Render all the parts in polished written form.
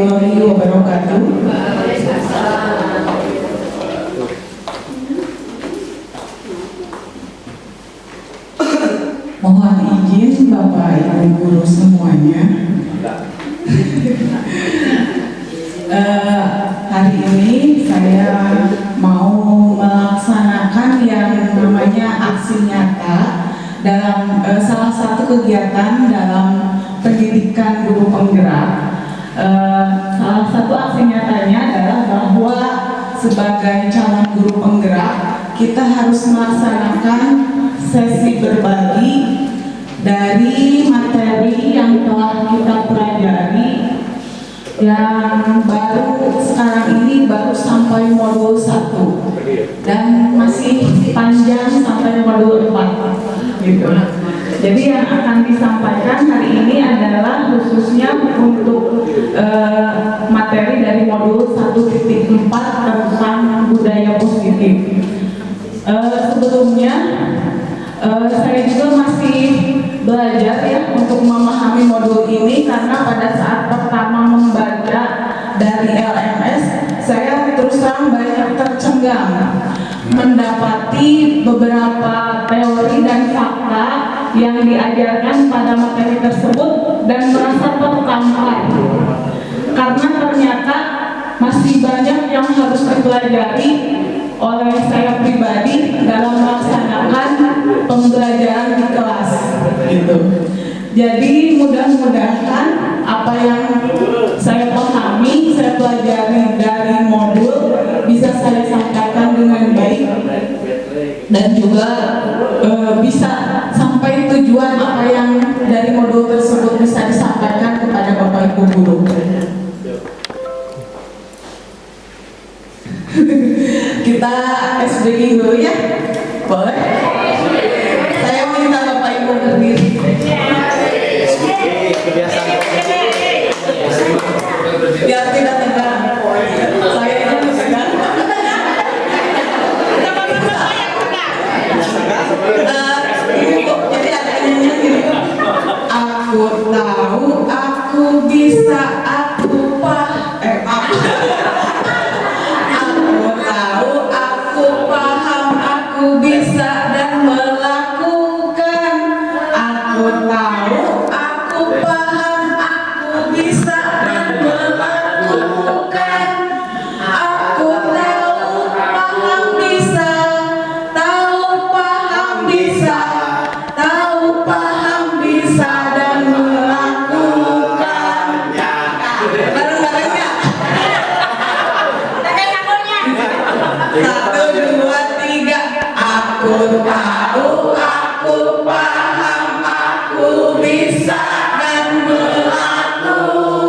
warahmatullahi wabarakatuh. Mohon izin Bapak Ibu guru semuanya. Hari ini saya mau melaksanakan yang namanya aksi nyata dalam salah satu kegiatan dalam pendidikan guru penggerak. Salah satu aksi nyatanya adalah bahwa sebagai calon guru penggerak kita harus melaksanakan sesi berbagi dari materi yang telah kita pelajari, yang baru sekarang ini baru sampai modul 1 dan masih panjang sampai modul 4 gitu. Jadi yang akan disampaikan hari ini adalah khususnya untuk materi dari modul 1.4 tentang budaya positif. Sebelumnya saya juga masih belajar ya untuk memahami modul ini, karena pada saat pertama membaca dari LMS saya terus terang banyak tercengang mendapati beberapa teori dan fakta yang diajarkan pada materi tersebut dan merasa tertampar karena ternyata masih banyak yang harus dipelajari oleh saya pribadi dalam melaksanakan pembelajaran di kelas gitu. Jadi mudah-mudahan apa yang saya pahami, saya pelajari dari modul bisa saya sampaikan dengan baik dan juga bisa sampai tujuan apa yang dari modul tersebut bisa disampaikan kepada Bapak Ibu guru. Kita SBG dulu ya, boleh? Saya minta Bapak Ibu berdiri. Biar tidak tegang. Saya itu tegang. Ini kok jadi ada nyanyian gini. Aku tahu, aku bisa, aku bisa dan melakukan. Aku tahu, aku paham, aku bisa dan melakukan. Aku tahu, paham, bisa, tahu, paham, bisa, tahu, paham, bisa dan melakukannya. Bareng-barengnya. Satu, dua, tiga. Aku tahu, aku paham, aku bisa dan melakukannya.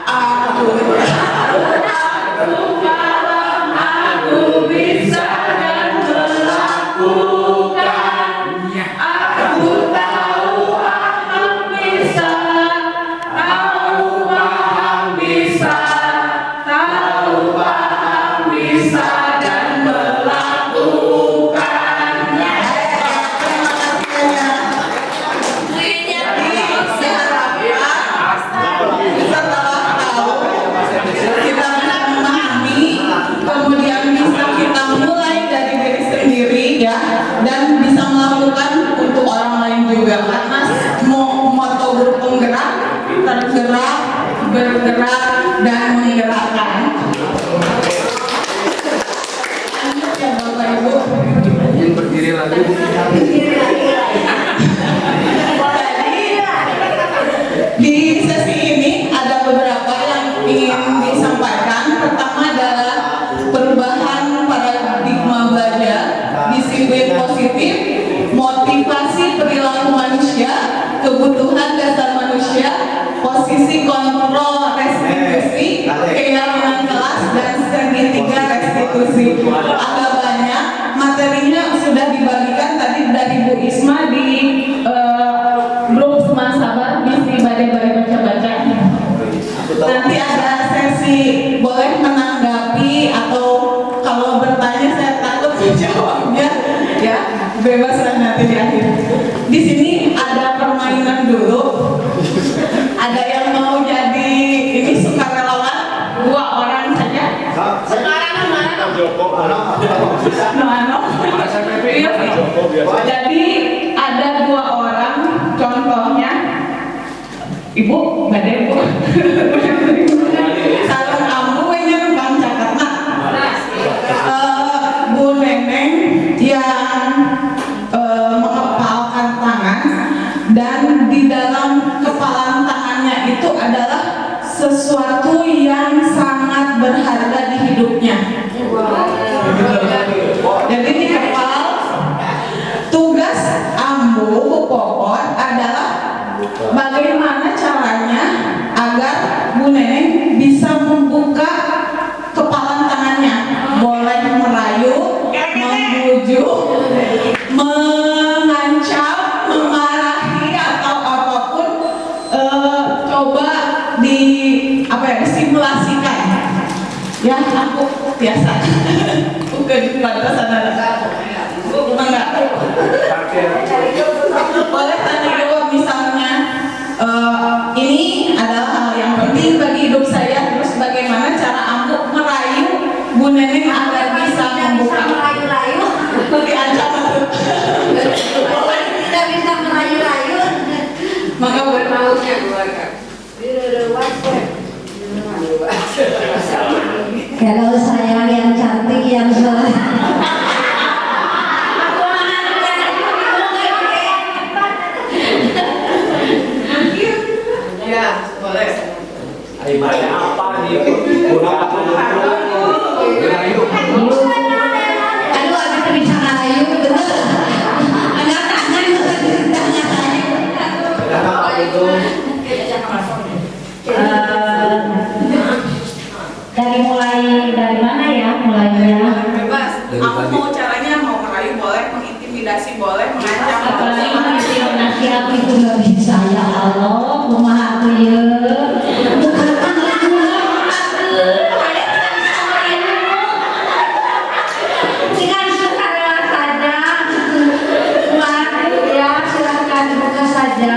Aku tahu, aku paham, aku bisa dan melakukannya. Aku tahu, aku bisa, tahu, paham, bisa, tahu, paham, bisa dan melakukannya. Setelah tahu, kita memahami, kemudian bisa kita mulai dari diri sendiri ya, dan bisa melakukan untuk orang lain juga. Karena moto guru penggerak, tergerak, bergerak, dan menggerakkan. Ya Bapak Ibu, yang berdiri lagi. Di sesi ini ada beberapa yang ingin disampaikan. Pertama adalah perubahan paradigma belajar, disiplin positif, motivasi perilaku manusia, kebutuhan dasar manusia, posisi kontrol restitusi, keyakinan kelas, dan segitiga restitusi. Agak banyak materinya sudah dibagikan tadi dari Bu Isma di grup Semansabar, misi badai-badai baca-baca. Nanti ada sesi boleh menanggapi atau kalau bertanya saya takut menjawabnya ya, bebas lah nanti di akhir. Di sini ada permainan dulu. Ada yang mau jadi ini Iya. Jadi ada 2 orang, contohnya Ibu, nggak ada Ibu. Sarung ambu yang bang catatna. Bu Neneng yang mengepalkan tangan dan di dalam kepalan tangannya itu adalah sesuatu yang sangat berharga di hidupnya. Jadi di kepal tugas ambu popon adalah bagaimana caranya agar Bu Neneng bisa membuka kepalan tangannya. Boleh merayu, membujuk, mengancam, memarahi atau apapun, coba disimulasikan. Ya, aku biasa. Bukan di batasan anak. Enggak. Boleh tanya dulu misalnya, ini adalah hal yang penting bagi hidup saya. Terus bagaimana cara ambu merayu Bu Neneng agar bisa membuka? Merayu-rayu. Diancam. Tidak bisa merayu-rayu. Maka bermaunya keluarga. Kalau saya yang cantik yang ya, boleh. Ibadah apa nih? aduh abis bisa ngarayu bener agak tangan dari mana ya mulainya? Bebas. Aku mau caranya mau merayu boleh, mengintimidasi boleh, mengancam Apalagi boleh. mengintimidasi aku itu nggak bisa ya Allah, kumaha aku ya. Dengan sukarela saja, waduh ya silahkan buka saja.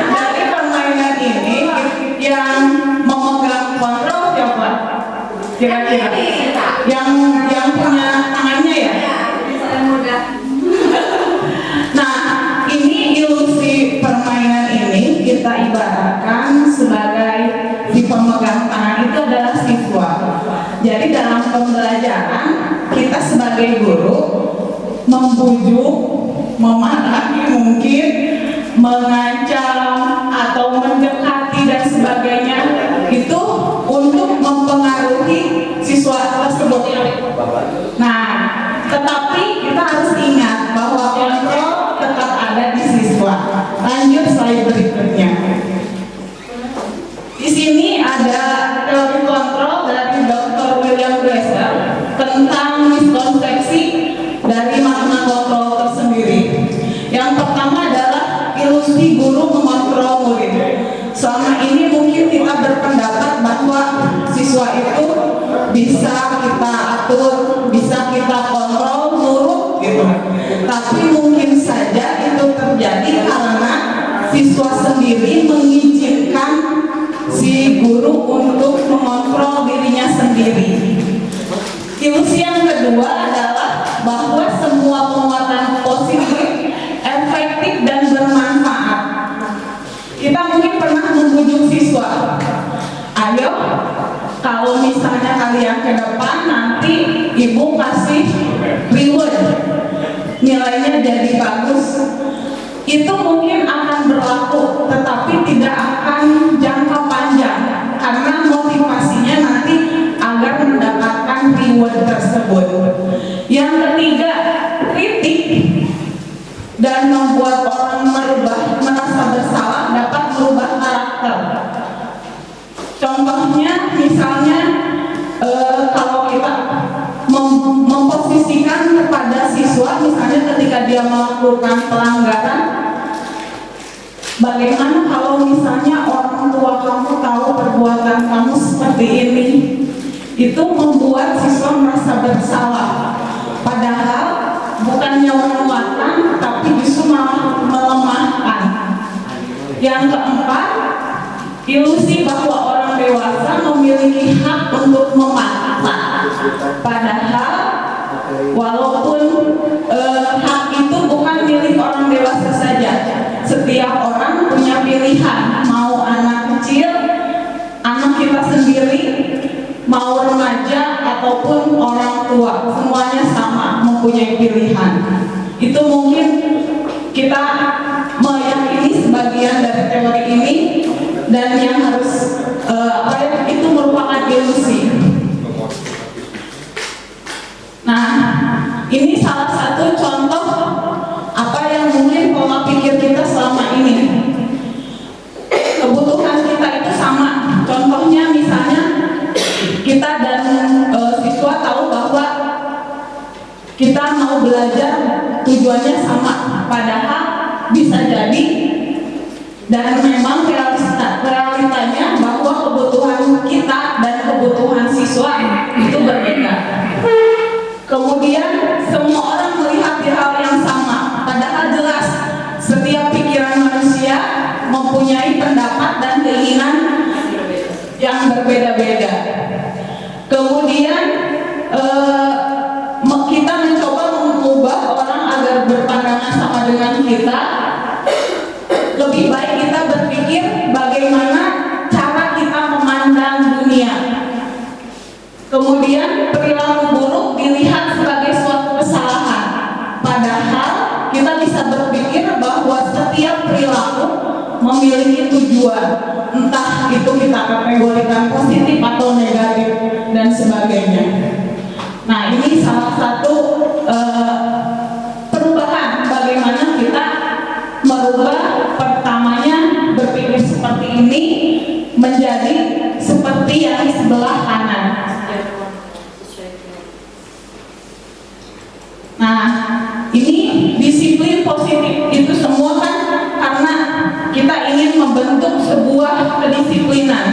Dari permainan ini yang memegang kontrol siapa? Kira-kira yang punya tangannya ya? Nah, ini ilusi permainan ini kita ibaratkan sebagai si pemegang tangan itu adalah siswa. Jadi dalam pembelajaran kita sebagai guru membujuk, memarahi mungkin, mengancam atau mendekati dan sebagainya itu untuk mempengaruhi siswa tersebut. Nah, tetapi kita harus ingat bahwa kontrol tetap ada di siswa. Lanjut slide berikutnya. Di sini ada teori kontrol dari Dr. William Glasser tentang miskonsepsi dari makna kontrol tersendiri. Yang pertama adalah ilusi guru mengontrol murid. Selama ini mungkin kita berpendapat bahwa siswa itu bisa kita atur, bisa kita kontrol, nurut gitu. Tapi mungkin saja itu terjadi karena siswa sendiri mengizinkan si guru untuk mengontrol dirinya sendiri. Ilusi yang kedua adalah bahwa semua penguatan positif, efektif dan bermanfaat. Kita mungkin pernah membujuk siswa, ayo kalau misalnya kalian ke depan nanti ibu kasih reward, nilainya jadi bagus. Itu mungkin akan berlaku, tetapi tidak akan jangka panjang karena motivasinya nanti agar mendapatkan reward tersebut. Yang ketiga, kritik dan membuat orang merasa bersalah dapat merubah karakter. Contohnya misalnya kalau kita memposisikan kepada siswa misalnya ketika dia melakukan pelanggaran, bagaimana kalau misalnya orang tua kamu tahu perbuatan kamu seperti ini, itu membuat siswa merasa bersalah. Yang keempat, ilusi bahwa orang dewasa memiliki hak untuk memaksa. Padahal walaupun hak itu bukan milik orang dewasa saja. Setiap orang punya pilihan, mau anak kecil, anak kita sendiri, mau remaja ataupun orang tua, semuanya sama mempunyai pilihan. Itu mungkin kita meyakini sebagian dari teori ini, dan yang harus itu merupakan ilusi. Nah, ini salah satu contoh apa yang mungkin pola pikir kita selama ini. Kebutuhan kita itu sama. Contohnya misalnya kita dan siswa tahu bahwa kita mau belajar tujuannya sama, padahal bisa jadi dan memang realitanya bahwa kebutuhan kita dan kebutuhan siswa itu berbeda. Kemudian semua orang melihat hal yang sama, padahal jelas setiap pikiran manusia mempunyai pendapat dan keinginan yang berbeda-beda. Kemudian kita mencoba mengubah orang agar berpandangan sama dengan kita. Lebih baik kita berpikir bagaimana cara kita memandang dunia. Kemudian perilaku buruk dilihat sebagai suatu kesalahan. Padahal kita bisa berpikir bahwa setiap perilaku memiliki tujuan. Entah itu kita kategorikan positif atau negatif dan sebagainya. Nah, ini salah satu perubahan bagaimana kita merubah pertamanya berpikir seperti ini menjadi seperti yang di sebelah kanan. Nah, ini disiplin positif itu semua kan karena kita ingin membentuk sebuah kedisiplinan.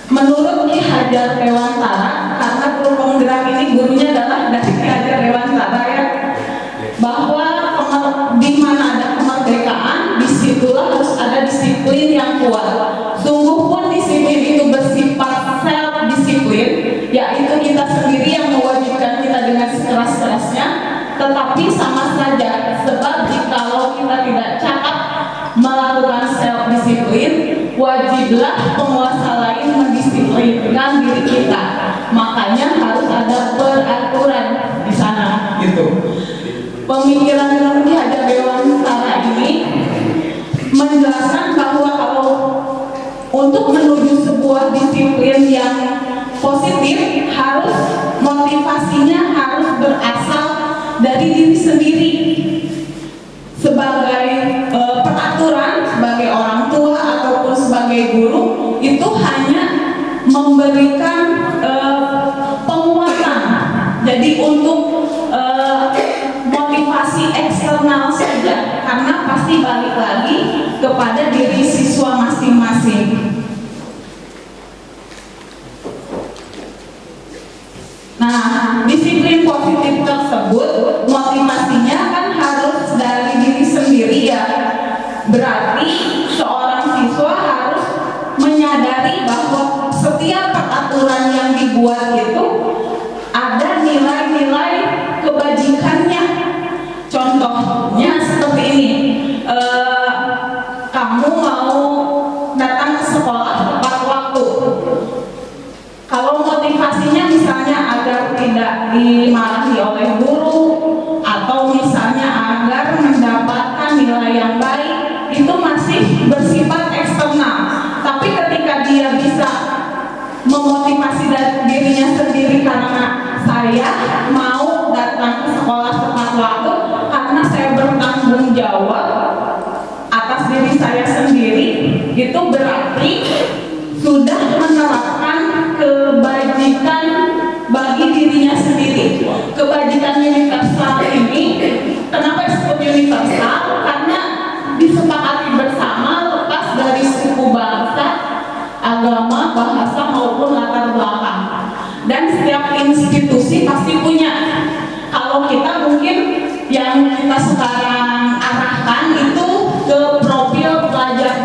Menurut Ki Hajar Dewantara, karena guru penggerak ini gurunya adalah dari Ki Hajar Dewantara ya, bahwa di mana ada kemerdekaan, disitulah harus ada disiplin yang kuat. Sungguh pun disiplin itu bersifat self-disiplin, yaitu kita sendiri yang mewajibkan kita dengan sekeras-kerasnya, tetapi sama saja, sebab jikalau kita tidak cakap melakukan self-disiplin, wajiblah penguasa lain mendisiplinkan diri kita. Makanya harus ada peraturan di sana gitu. Pemikiran Ki Hajar Dewantara ini menjelaskan bahwa kalau untuk menuju sebuah disiplin yang positif, harus motivasinya harus berasal dari diri sendiri. Sebagai peraturan, sebagai orang tua ataupun sebagai guru, itu hanya memberikan penguatan. Jadi untuk motivasi eksternal saja, karena pasti balik lagi kepada diri siswa masing-masing. Nah, disiplin positif tersebut motivasinya kan harus dari diri sendiri ya. Berarti seorang siswa harus menyadari bahwa setiap peraturan yang dibuat itu ada nilai-nilai kebajikannya. Contohnya seperti ini, kamu mau datang ke sekolah tepat waktu. Kalau motivasinya misalnya agar tidak dimarahi oleh guru, atau misalnya agar mendapatkan nilai yang baik, itu masih bersifat eksternal. Tapi ketika dia bisa memotivasi dirinya sendiri, karena saya mau datang ke sekolah tepat waktu karena saya bertanggung jawab atas diri saya sendiri, itu berarti sudah menerapkan kebajikan bagi dirinya sendiri. Kebajikan universal ini, kenapa disebut universal? Karena disepakati bersama lepas dari suku, bangsa, agama, bahasa maupun latar belakang. Dan setiap institusi pasti punya. Kalau kita mungkin yang kita sekarang arahkan itu ke profil pelajar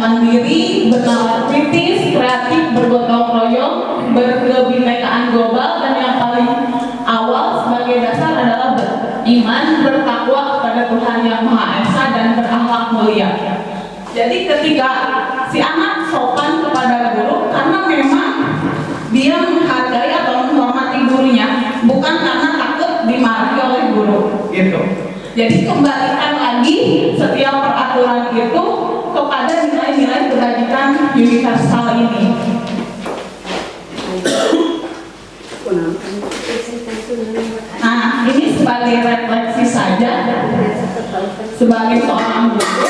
mandiri, bernalar kritis, kreatif, bergotong royong, berkebinekaan global, dan yang paling awal sebagai dasar adalah beriman, bertakwa kepada Tuhan Yang Maha Esa, dan berakhlak mulia. Jadi ketika si anak sopan kepada guru karena memang dia menghargai atau menghormati gurunya, bukan karena takut dimarahi oleh guru, gitu. Jadi kembalikan lagi setiap peraturan itu kepada nilai-nilai kebajikan universal ini. Nah, ini sebagai refleksi saja sebagai seorang guru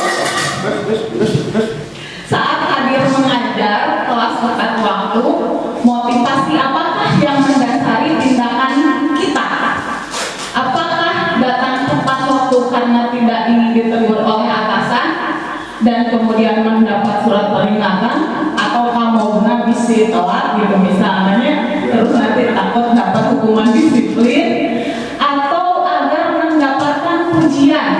saat hadir mengajar kelas tepat waktu, motivasi apakah yang mendasari tindakan kita? Apakah datang tepat waktu karena tidak ingin ditegur oleh atasan dan kemudian mendapat surat peringatan, atau kamu bisa telat gitu misalnya, terus nanti takut dapat hukuman disiplin, atau agar mendapatkan pujian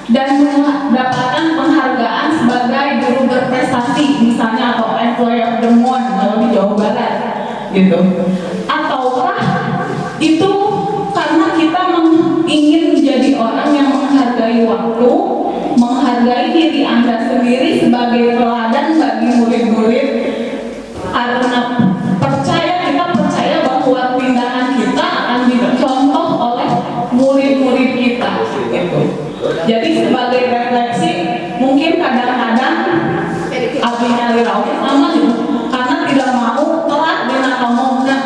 dan mendapatkan penghargaan sebagai guru berprestasi misalnya, atau employee of the month kalau di Jawa Barat gitu, ataukah itu karena kita ingin menjadi orang yang menghargai waktu, menghargai diri Anda sendiri sebagai teladan bagi murid-murid, karena kita percaya bahwa tindakan kita akan dicontoh oleh murid-murid kita gitu. Jadi sebagai refleksi, mungkin kadang-kadang abdi nyali rawit sama gitu, karena tidak mau telat dengan ngomongnya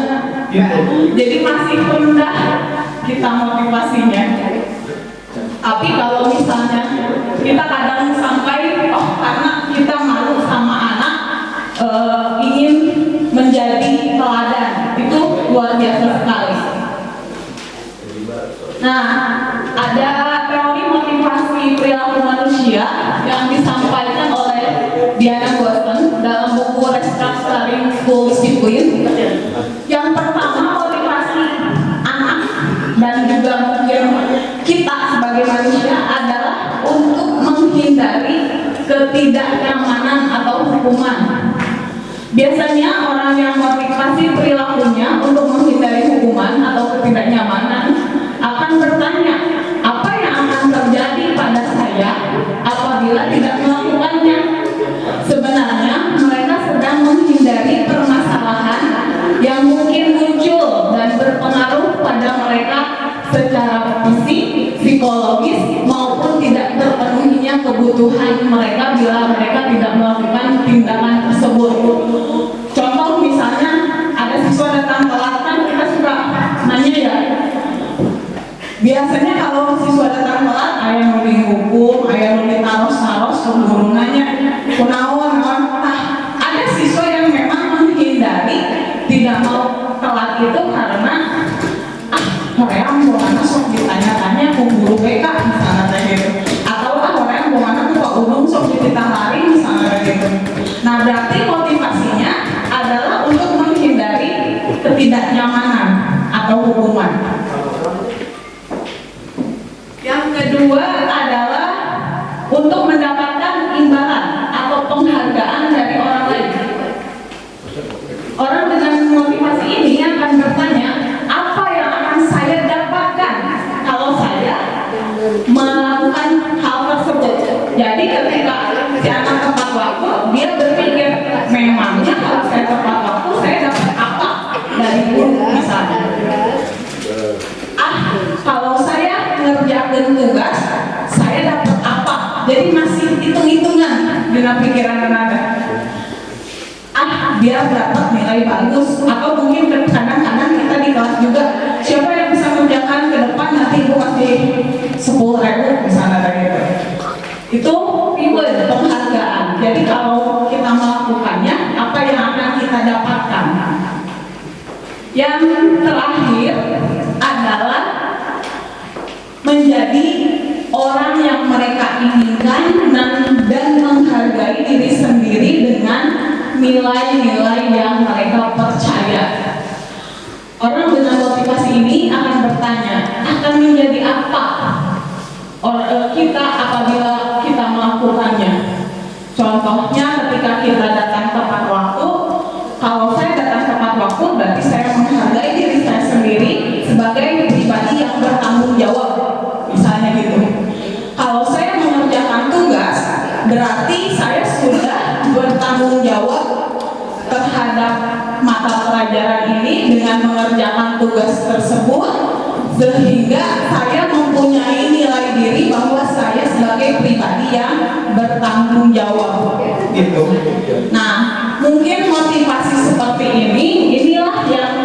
gitu. Jadi masih rendah kita motivasinya. Tapi kalau misalnya kita kadang sampai karena kita malu sama anak, ingin menjadi teladan, itu luar biasa sekali. Nah, ada teori motivasi perilaku manusia yang disampaikan oleh Diana Gosson dalam buku Restructuring School Discipline. Yang pertama, motivasi anak dan juga mungkin kita sebagai manusia adalah untuk menghindari ketidaknyamanan atau hukuman. Biasanya orang yang motivasi perilakunya untuk menghindari hukuman atau ketidaknyamanan akan bertanya, apa yang akan terjadi pada saya apabila tidak melakukannya? Sebenarnya mereka sedang menghindari permasalahan yang mungkin muncul dan berpengaruh pada mereka secara fisik, psikologis, maupun tidak terpenuhinya kebutuhan mereka bila mereka tidak melakukan tindakan tersebut. Contoh misalnya, ada siswa datang telat, kan kita suka nanya ya, biasanya kalau siswa datang telat, ayah mau dihukum, ayah mau ditaros-taros, ke guru nanya, kunaon, ada siswa yang memang menghindari, tidak mau telat itu karena orang buana sok ditanya-tanya ke guru BK misalnya kayak gitu, atau orang buana tuh Pak Unung sok dititahari misalnya kayak gitu. Nah, berarti motivasinya adalah untuk menghindari ketidaknyamanan atau hukuman. Yang kedua adalah untuk mendapatkan imbalan atau penghargaan dari orang lain. Orang dengan motivasi ini akan bertanya, apa yang akan saya dapatkan kalau saya melakukan hal tersebut? Jadi ketika si anak tepat waktu, dia berpikir, memangnya kalau saya tepat waktu, saya dapat apa dari guru misalnya? Kalau saya ngerjakan tugas, saya dapat apa? Jadi masih hitung-hitungan dengan pikiran Anda. Biar dapat nilai bagus, atau mungkin kadang-kadang kita di kelas juga, siapa yang bisa mengerjakan ke depan nanti ibu kasih 10.000 misalnya kayak gitu. Itu reward, penghargaan. Jadi kalau kita melakukannya, apa yang akan kita dapatkan? Yang terakhir adalah menjadi orang yang mereka inginkan dan menghargai diri sendiri dengan nilai-nilai yang mereka percaya. Orang dengan motivasi ini akan bertanya, akan menjadi apa kita apabila kita melakukannya? Contoh Contohnya ketika kita datang tepat waktu, kalau saya datang tepat waktu berarti saya menghargai diri saya sendiri sebagai pribadi yang bertanggung jawab, misalnya gitu. Kalau saya mengerjakan tugas, berarti saya sudah bertanggung jawab terhadap mata pelajaran ini dengan mengerjakan tugas tersebut, sehingga saya mempunyai nilai diri bahwa saya sebagai pribadi yang bertanggung jawab gitu. Nah, mungkin motivasi seperti inilah yang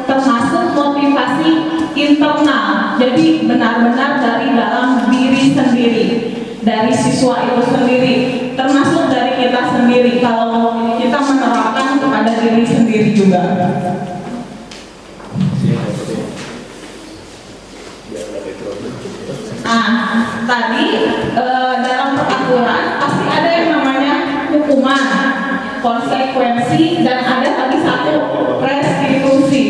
termasuk motivasi internal. Jadi benar-benar dari dalam diri sendiri, dari siswa itu sendiri, termasuk dari kita sendiri kalau kita menerapkan kepada diri sendiri juga. Tadi dalam peraturan pasti ada yang namanya hukuman, konsekuensi, dan ada lagi satu restitusi.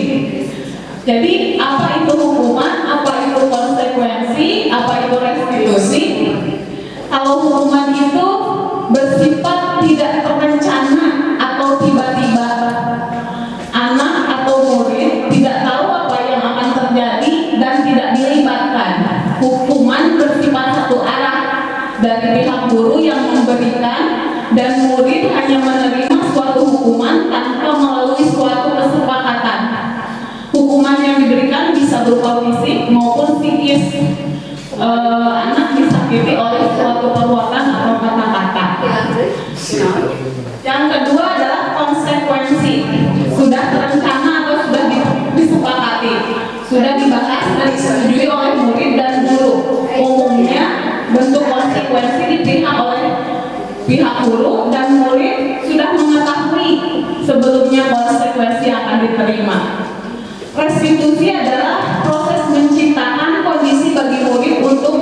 Jadi apa itu hukuman, apa itu konsekuensi, apa itu restitusi? Kalau hukuman itu bersifat tidak terencana atau tiba-tiba, anak atau murid tidak tahu apa yang akan terjadi dan tidak dilibatkan. Hukuman bersifat satu arah dari pihak guru yang memberikan, dan murid hanya menerima suatu hukuman tanpa melalui suatu kesepakatan. Hukuman yang diberikan bisa berupa fisik maupun psikis. Anak disakiti oleh suatu perbuatan atau kata-kata. Yang kedua adalah konsekuensi. Sudah terencana atau sudah disepakati, sudah dibahas dan disetujui oleh murid dan guru. Umumnya bentuk konsekuensi dipihak oleh pihak guru, dan murid sudah mengetahui sebelumnya konsekuensi yang akan diterima. Restitusi adalah proses menciptakan kondisi bagi murid untuk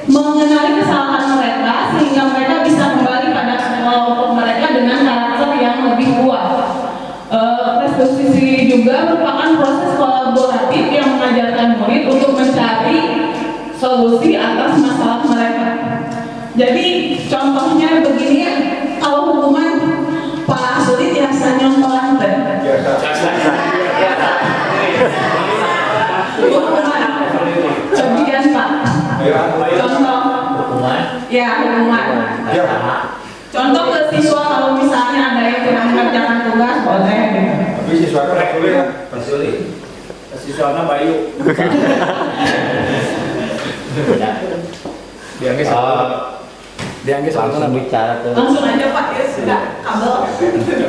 mengenali kesalahan mereka sehingga mereka bisa kembali pada kelompok mereka dengan karakter yang lebih kuat. Restitusi juga merupakan proses kolaboratif yang mengajarkan murid untuk mencari solusi atas masalah mereka. Jadi contohnya begini ya, kalau hukuman Pak Sulit ya nyontohan kemudian Pak, contoh ya hukuman. Contoh ke siswa kalau misalnya ada yang tidak mengerjakan tugas boleh. Tapi siswa kan boleh Siswana Bayu. Langsung bicara tuh. Langsung aja Pak, ya sudah kabel.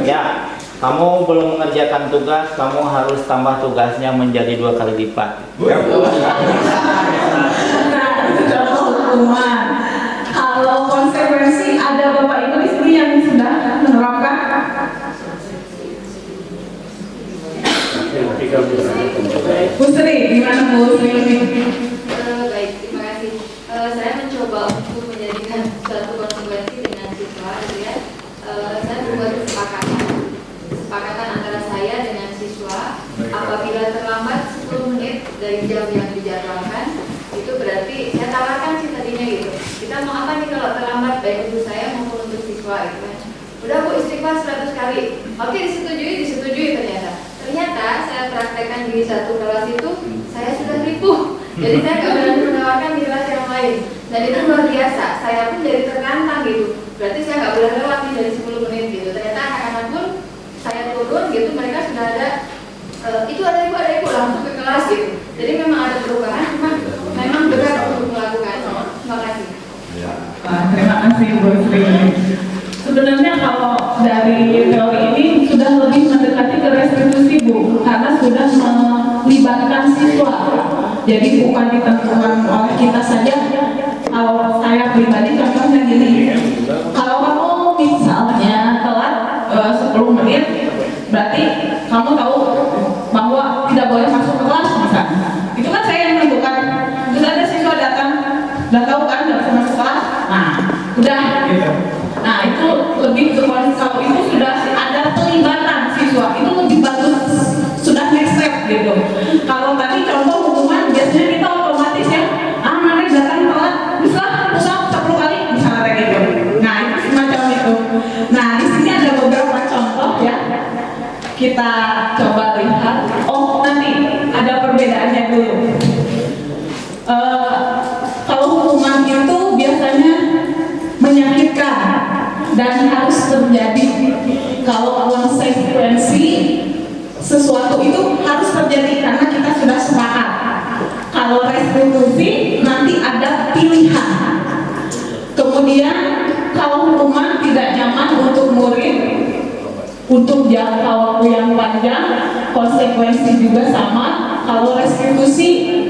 Ya, kamu belum mengerjakan tugas, kamu harus tambah tugasnya menjadi 2 kali lipat. Nah, itu contoh hukuman. Kalau konsekuensi ada Bapak Ibu di sini yang sudah menerapkan. Bu Sri, gimana Bu Sri ini? Baik, terima kasih. Saya mencoba untuk menjadikan suatu konsekuensi dengan siswa, gitu ya. Saya membuat kesepakatan antara saya dengan siswa. Apabila terlambat 10 menit dari jam yang dijadwalkan, itu berarti saya tawarkan sih tadinya gitu. Kita mau apa nih kalau terlambat, baik untuk saya maupun untuk siswa, gitu kan. Udah Bu, istighfar 100 kali. Oke, disetujui ternyata. Ternyata saya praktekkan di satu kelas itu, saya sudah ripuh. Jadi saya nggak berani menawarkan di kelas yang lain. Dan itu luar biasa, saya pun jadi tertantang gitu. Berarti saya nggak boleh lewat nih dari 10 menit gitu. Ternyata anak-anak pun saya turun gitu, mereka sudah ada, itu ada ibu langsung ke kelas gitu. Jadi memang ada perubahan, memang berat untuk melakukan. Terima kasih. Terima kasih Bu Sri. Sebenarnya kalau dari teori ini sudah lebih mendekati ke restitusi Bu, karena sudah melibatkan siswa. Jadi bukan ditentukan oleh kita saja. Kalau saya pribadi contohnya gini, kalau kamu misalnya telat 10 menit, berarti kamu tahu bahwa tidak boleh masuk ke kelas misalnya. Itu kan saya yang menentukan. Sudah ada siswa datang, udah tahu kan nggak bisa masuk kelas. Nah, udah gitu. Nah itu lebih ke kalau itu sudah ada pelibatan siswa, itu lebih bagus, sudah next step gitu. Kalau tadi contoh hukuman biasanya kita otomatis ya, mari datang telat, bisa kita coba lihat. Oh, nanti ada perbedaannya dulu. Kalau hukuman itu biasanya menyakitkan dan harus terjadi. Kalau konsekuensi sesuatu itu harus terjadi karena kita sudah sepakat. Kalau restitusi nanti ada pilihan. Kemudian kalau hukuman tidak nyaman untuk murid, untuk jangka waktu yang panjang, konsekuensi juga sama. Kalau restitusi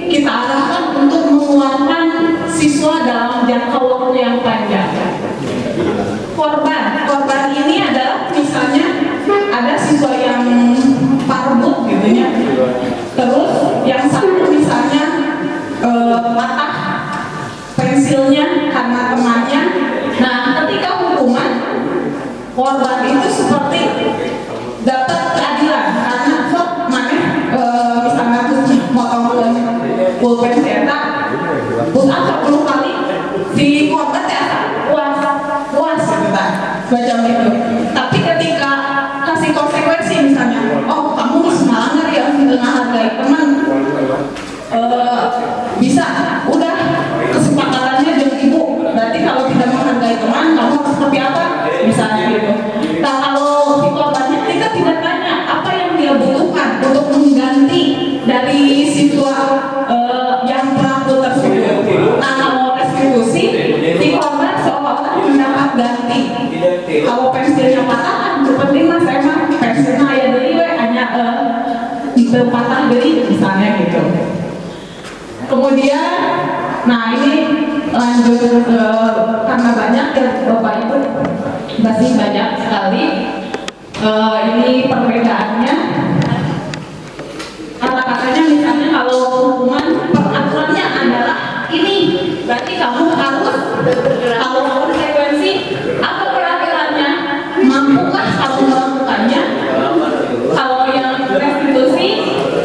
kita arahkan untuk menguatkan siswa dalam jangka waktu yang panjang. Korban ini adalah misalnya ada siswa yang parbut gitu ya. Terus yang satu misalnya patah pensilnya karena temannya. Nah, ketika hukuman, korban itu seperti dapat keadilan karena kok mana misalnya motong pulpen cetak push up 10 kali si korban puas gitu kan macam itu. Tapi ketika kasih konsekuensi misalnya, oh kamu melanggar ya untuk menghargai teman, bisa udah kesepakatannya dengan ibu, berarti kalau tidak menghargai teman kamu harus seperti apa misalnya gitu. Nah, kalau si korbannya kita tidak tanya apa yang dia butuhkan untuk mengganti dari siswa yang pelaku tersebut. Nah, kalau restitusi si korban seolah-olah mendapat ganti. Kalau pensilnya patah, penting mas saya mah pensilnya ya dari hanya itu patah dari misalnya gitu. Kemudian, nah ini lanjut karena banyak ya Bapak Ibu masih banyak sekali. Ini perbedaannya. Kata-katanya misalnya kalau hukuman peraturannya adalah ini, berarti kamu harus kalau konsekuensi apa peraturannya, mampukah kamu melakukannya? Kalau yang restitusi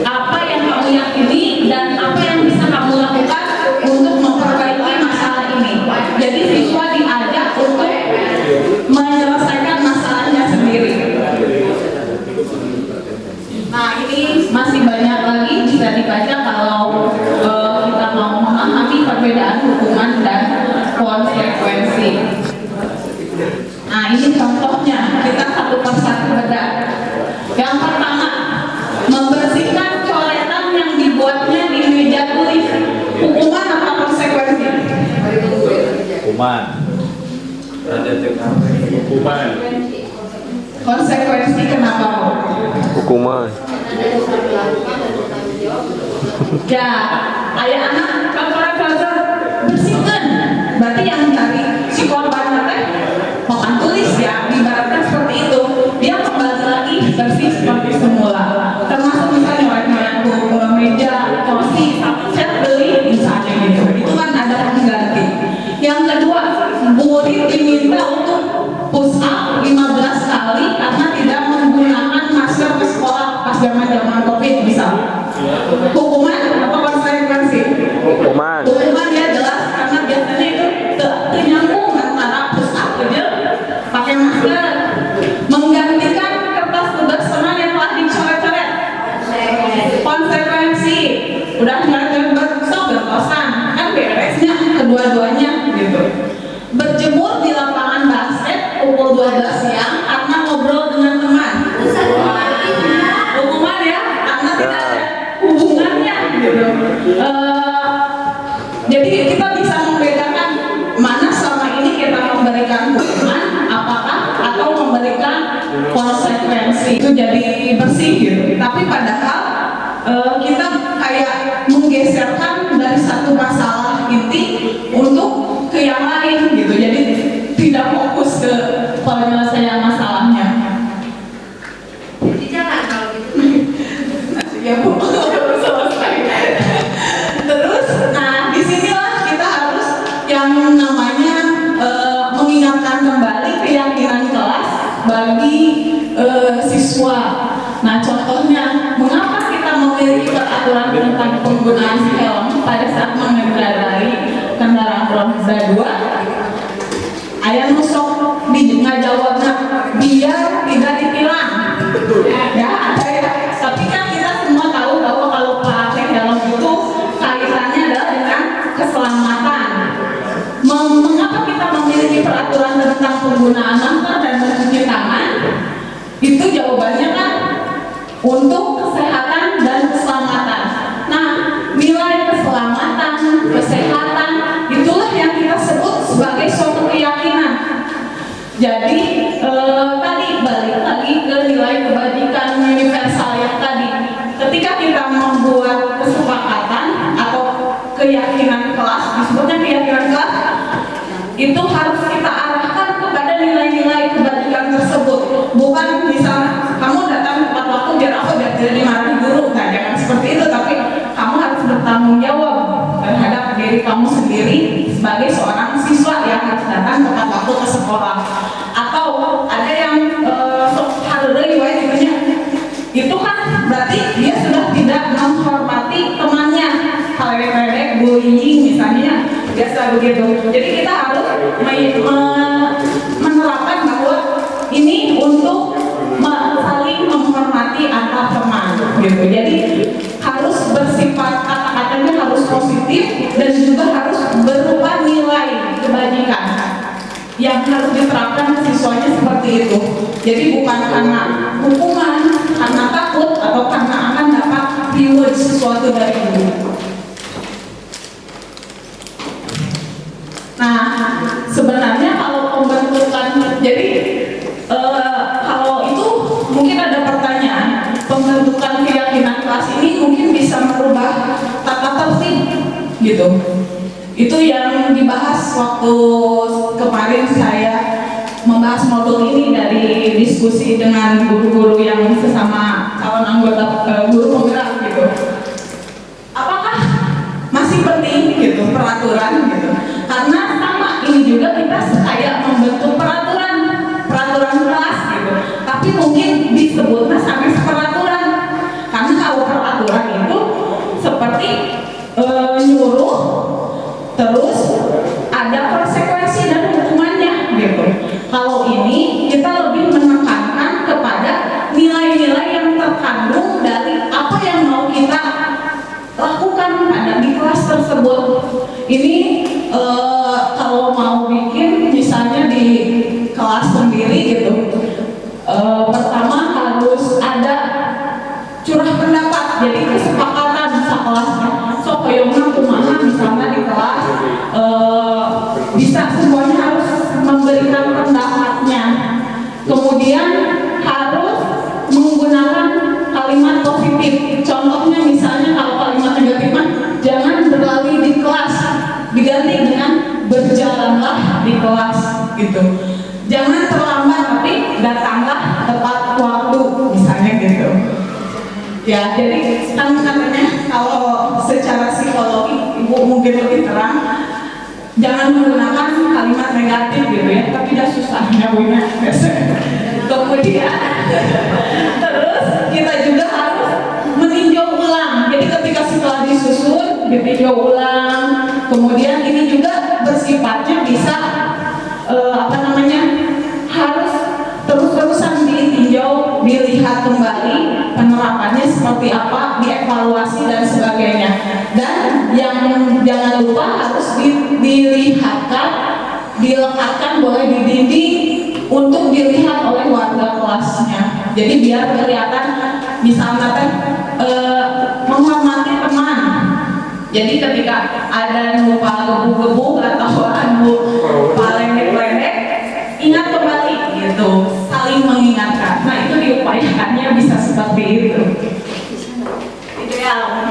apa yang kamu yakini dan apa yang bisa kamu lakukan untuk memperbaiki masalah ini. Jadi siswa diajak untuk menyelesaikan masalahnya sendiri. Nah, ini masih banyak lagi bisa dibaca kalau kita mau memahami perbedaan hukuman dan konsekuensi. Nah, ini contohnya, kita satu persatu bedah. Yang pertama, membersihkan coretan yang dibuatnya di meja tulis. Hukuman atau konsekuensi? Hukuman. Hukuman. Konsekuensi kenapa? Hukuman. Ya, ayah anak kamar belajar bersihkan. Berarti yang tadi si korban teh papan tulis ya, ibaratnya seperti itu. Dia kembali lagi bersih seperti semula. Termasuk misalnya nyoret-nyoret ke meja, kursi, set beli misalnya gitu. Itu kan ada pengganti. Yang kedua, murid diminta untuk push up 15 kali karena tidak menggunakan masker ke sekolah pas zaman-zaman Covid misalnya. Hukuman atau konsekuensi? Hukuman. Hukuman ya jelas karena biasanya itu ternyambung antara push up aja pakai masker, menggantikan kertas tugas teman yang telah dicoret-coret. Konsekuensi udah nyoret-nyoret besok berkosan kan beresnya kedua-duanya gitu. Berjemur di lapangan basket pukul 12 siang karena ngobrol dengan teman. Hukuman ya, karena tidak ada hubungannya gitu. Jadi kita bisa membedakan mana selama ini kita memberikan hukuman, apakah atau memberikan konsekuensi itu jadi bersih gitu. Tapi padahal kita kayak menggeserkan dari satu masalah inti untuk ke yang lain gitu. Jadi tidak fokus ke penyelesaian masalahnya. Jadi jangan kalau gitu. Ya Bu, selesai. Terus, nah disinilah kita harus yang namanya mengingatkan kembali keyakinan kelas bagi siswa. Nah contohnya, mengapa kita memiliki peraturan tentang penggunaan helm? Jadi tadi balik lagi ke nilai kebajikan universal yang tadi. Ketika kita membuat kesepakatan atau keyakinan kelas, disebutnya keyakinan kelas, itu harus kita arahkan kepada nilai-nilai kebajikan tersebut. Bukan misalnya kamu datang tepat waktu biar apa, biar tidak dimarahi guru. Nah, jangan seperti itu, tapi kamu harus bertanggung jawab terhadap diri kamu sendiri sebagai seorang siswa yang harus datang tepat waktu ke sekolah. Atau ada yang itu kan berarti dia sudah tidak menghormati temannya, ledek-ledek, bullying misalnya, biasa begitu. Jadi kita harus menerapkan bahwa ini untuk saling menghormati antar teman gitu. Jadi harus bersifat, kata-katanya harus positif dan juga harus berupa nilai kebajikan yang harus diterapkan ke siswanya seperti itu. Jadi bukan karena hukuman, karena takut, atau karena akan dapat reward sesuatu dari guru. Nah, sebenarnya kalau pembentukan, jadi kalau itu mungkin ada pertanyaan, pembentukan keyakinan kelas ini mungkin bisa merubah tata tertib gitu. Itu yang dibahas waktu kemarin saya membahas modul ini dari diskusi dengan guru-guru yang sesama calon anggota guru penggerak gitu. Apakah masih penting gitu peraturan gitu? Karena sama ini juga kita kayak membentuk peraturan kelas gitu. Tapi mungkin disebutnya sampai peraturan. Karena kalau peraturan itu seperti nyuruh, terus ada konsekuensi dan hukumannya gitu. Kalau ini kita lebih menekankan kepada nilai-nilai yang terkandung dari apa yang mau kita lakukan pada di kelas tersebut. Ini kalau mau bikin misalnya di kelas sendiri gitu, pertama harus ada curah pendapat. Jadi kesepakatan sekelasnya. So koyongna kumaha misalnya di kelas bisa semuanya harus memberikan pendapatnya. Kemudian harus menggunakan kalimat positif. Contohnya misalnya kalau kalimat negatif jangan berlari di kelas, diganti dengan berjalanlah di kelas gitu. Jangan terlambat tapi datanglah tepat waktu misalnya gitu. Ya, jadi kan katanya kalau secara psikologi ibu mungkin lebih terang, jangan menggunakan kalimat negatif gitu ya, tapi dah susah nyawinnya. Kemudian terus kita juga harus meninjau ulang. Jadi ketika setelah disusun ditinjau ulang. Kemudian ini juga bersifatnya bisa harus terus-terusan ditinjau, dilihat kembali penerapannya seperti apa, dievaluasi dan sebagainya. Dan yang jangan lupa harus dilekatkan boleh di dinding untuk dilihat oleh warga kelasnya. Jadi biar kelihatan misalnya menghormati teman. Jadi ketika ada lupa gebu-gebu atau anu ledek-ledek, ingat kembali gitu, saling mengingatkan. Nah itu diupayakannya bisa seperti itu. Ideal.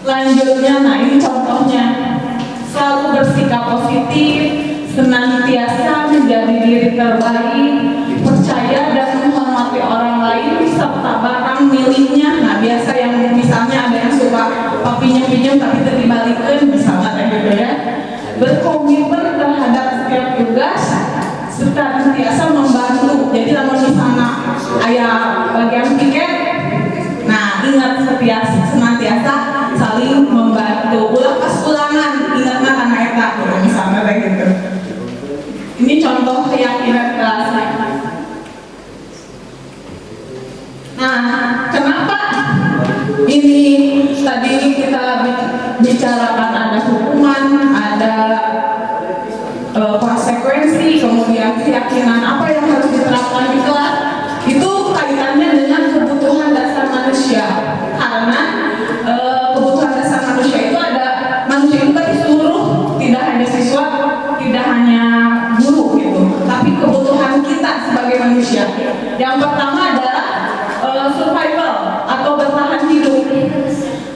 Lanjutnya, nah ini contohnya, selalu bersikap positif, senantiasa menjadi diri terbaik, percaya dan menghormati orang lain serta barang miliknya. Nah biasa yang misalnya ada yang suka pinjam tapi dibalikin misalnya kayak gitu ya. Berkomitmen terhadap setiap tugas serta senantiasa membantu. Jadi kalau misalnya ayah bagian tiket, nah ingat senantiasa saling membantu. Ulang pas ulangan ingatnya karena eta misalnya kayak gitu. Ini contoh keyakinan kelasnya. Nah, kenapa ini tadi kita bicarakan ada hukuman, ada konsekuensi, kemudian keyakinan apa yang harus diterapkan di kelas? Itu kaitannya dengan kebutuhan dasar manusia. Karena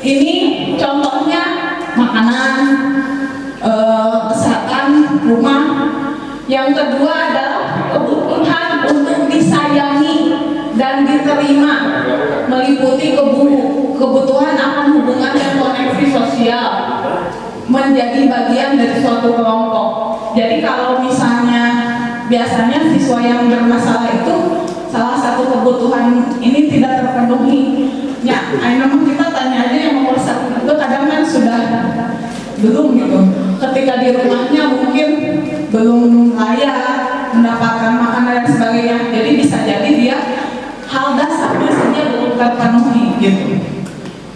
Ini contohnya makanan, kesehatan, rumah. Yang kedua adalah kebutuhan untuk disayangi dan diterima, meliputi kebutuhan akan hubungan dan koneksi sosial, menjadi bagian dari suatu kelompok. Jadi kalau misalnya biasanya siswa yang bermasalah itu salah satu kebutuhan ini tidak terpenuhi. Ya, memang kita tanya aja yang nomor satu itu kadang kan sudah belum gitu. Ketika di rumahnya mungkin belum layak mendapatkan makanan dan sebagainya. Jadi bisa jadi dia hal dasarnya saja belum terpenuhi gitu.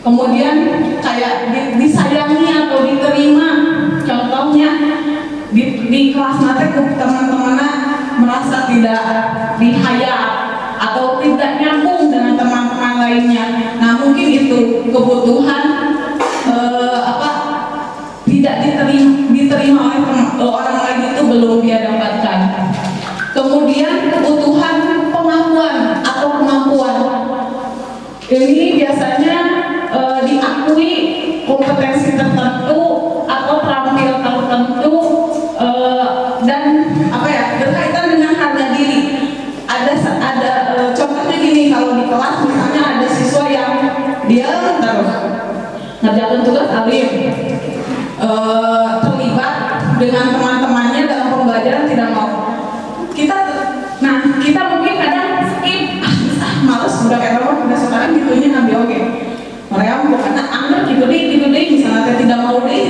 Kemudian kayak disayangi atau diterima, contohnya di kelas nanti teman-temannya merasa tidak dihayat atau tidak nyambung dengan teman-teman lainnya. Nah mungkin itu kebutuhan tidak diterima oleh orang lain itu belum dia dapatkan. Kemudian kebutuhan pengakuan atau kemampuan ini biasanya diakui kompetensi tertentu atau terampil tertentu dan berkaitan dengan harga diri. Ada contohnya gini, kalau di kelas misalnya ada siswa yang dia terus ngerjakan tugas alim, terlibat dengan teman-temannya dalam pembelajaran tidak mau. Kita mungkin kadang skip, males udah kayak udah sekarang gitunya ngambil oke. Mereka bukan anggap gitu deh misalnya tidak mau deh.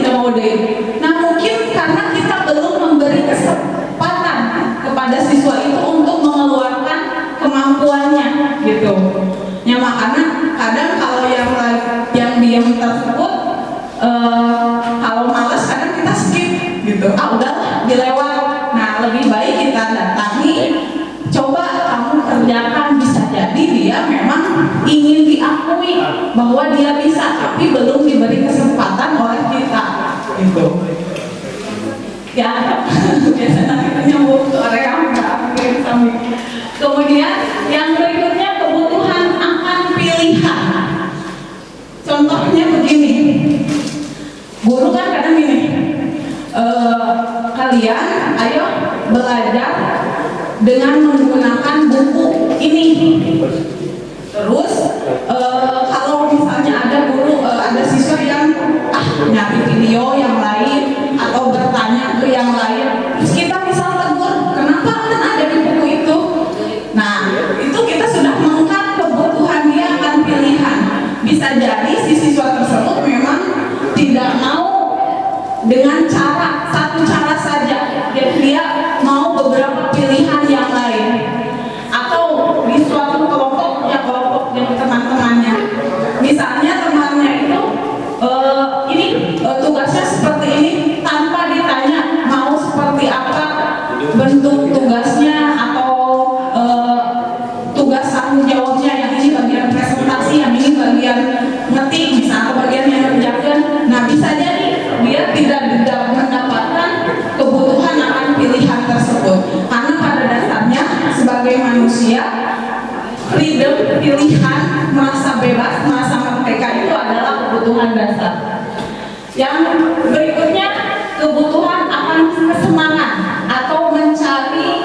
Nah mungkin karena kita belum memberi kesempatan kepada siswa itu untuk mengeluarkan kemampuannya gitu. Ya makanya kadang kalau yang diam tersebut kalau males kadang kita skip gitu. Udahlah dilewat. Nah lebih baik kita datangi, coba kamu kerjakan, bisa jadi dia memang ingin diakui bahwa dia bisa, tapi belum diberi kesempatan oleh kita gitu. Ya biasanya kita nyambung ke area sambil. Kemudian yang berikutnya kebutuhan akan pilihan. Contohnya begini, guru kan kadang gini, kalian ayo belajar dengan menggunakan buku ini. Terus kalau misalnya ada guru, ada siswa yang nyari video yang lain atau bertanya ke yang lain, terus kita misal tegur, kenapa kan ada di buku itu? Nah itu kita sudah mengangkat kebutuhan dia akan pilihan. Bisa jadi si siswa tersebut memang tidak mau dengan satu cara saja, dia mau beberapa pilihan yang lain, atau di suatu kelompok yang teman-temannya, misalnya temannya itu tugasnya seperti ini, tanpa ditanya mau seperti apa bentuk tugasnya atau tugas tanggung jawabnya, yang ini bagian presentasi, yang ini bagian ngetik, misalnya bagian yang ngerjakan. Nah bisa jadi dia tidak mendapatkan kebutuhan akan pilihan tersebut, karena pada dasarnya sebagai manusia freedom, pilihan, merasa bebas, merasa merdeka itu adalah kebutuhan dasar. Yang berikutnya kebutuhan akan kesenangan atau mencari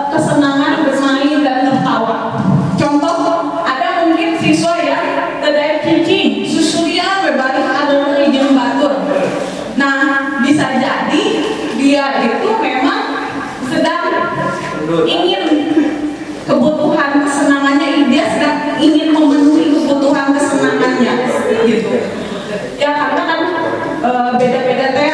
kesenangan bermain dan tertawa. Contoh, ada mungkin siswa yang tidak cicing, susunya berbalik ada jeung batur. Nah, bisa jadi dia itu memang sedang ingin kebutuhan kesenangannya, dia sedang ingin memenuhi kebutuhan kesenangannya gitu. Ya karena kan beda-beda teh.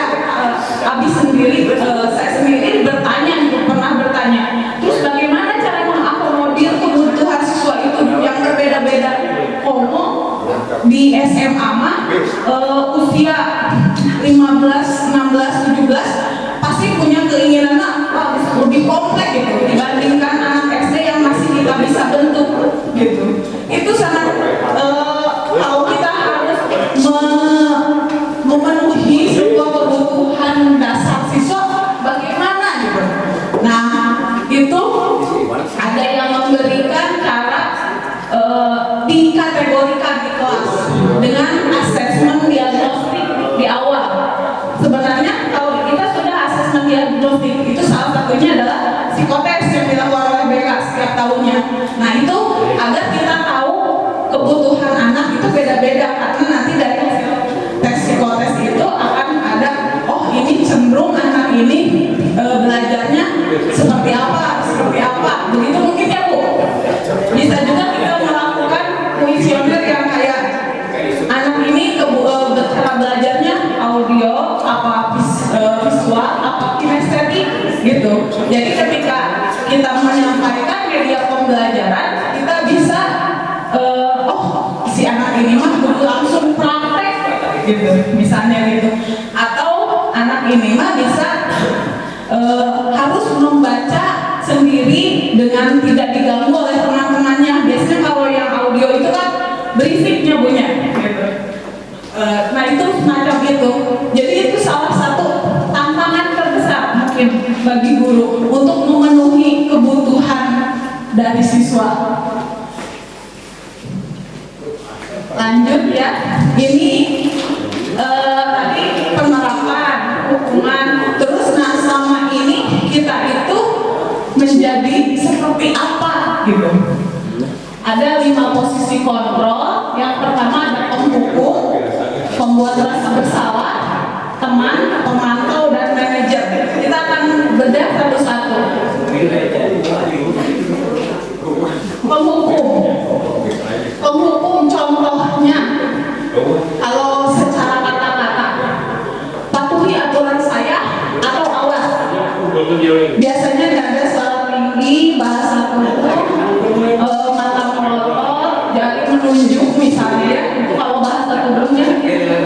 Abi sendiri, saya sendiri pernah bertanya, terus bagaimana cara mengakomodir kebutuhan siswa itu yang berbeda-beda? Di SMA mah usia 15, 16, 17 pasti punya keinginan lebih kompleks gitu dibandingkan anak SD yang masih kita bisa bentuk gitu. Itu sangat kalau kita harus memenuhi sebuah kebutuhan dasar siswa, bagaimana gitu. Nah itu ada yang memberikan cara dikategorikan di kelas dengan beda-beda karena nanti dari hasil tes psikotes itu akan ada, oh ini cenderung anak ini belajarnya seperti apa, begitu mungkin ya Bu. Bisa juga kita melakukan kuesioner yang kayak anak ini cara belajarnya audio, apa visual, apa kinestetik gitu. Jadi ketika kita menyampaikan media pembelajaran, kita bisa oh si anak ini mah kudu langsung praktek gitu, misalnya gitu. Atau anak ini mah bisa harus membaca sendiri dengan tidak diganggu oleh teman-temannya. Biasanya kalau yang audio itu kan berisiknya punya gitu. Nah itu semacam itu. Jadi itu salah satu tantangan terbesar mungkin bagi guru untuk memenuhi kebutuhan dari siswa. Lanjut ya, ini tadi penerapan hukuman. Terus nah selama ini kita itu menjadi seperti apa gitu. Ada 5 posisi kontrol. Yang pertama ada penghukum, pembuat rasa bersalah, teman, pemantau, dan manajer. Kita akan bedah satu-satu. Penghukum contohnya, kalau secara kata-kata, patuhi aturan saya atau awas. Biasanya ada suara tinggi, bahasa tubuh, mata melotot, jari menunjuk misalnya ya. Itu kalau bahasa tubuhnya.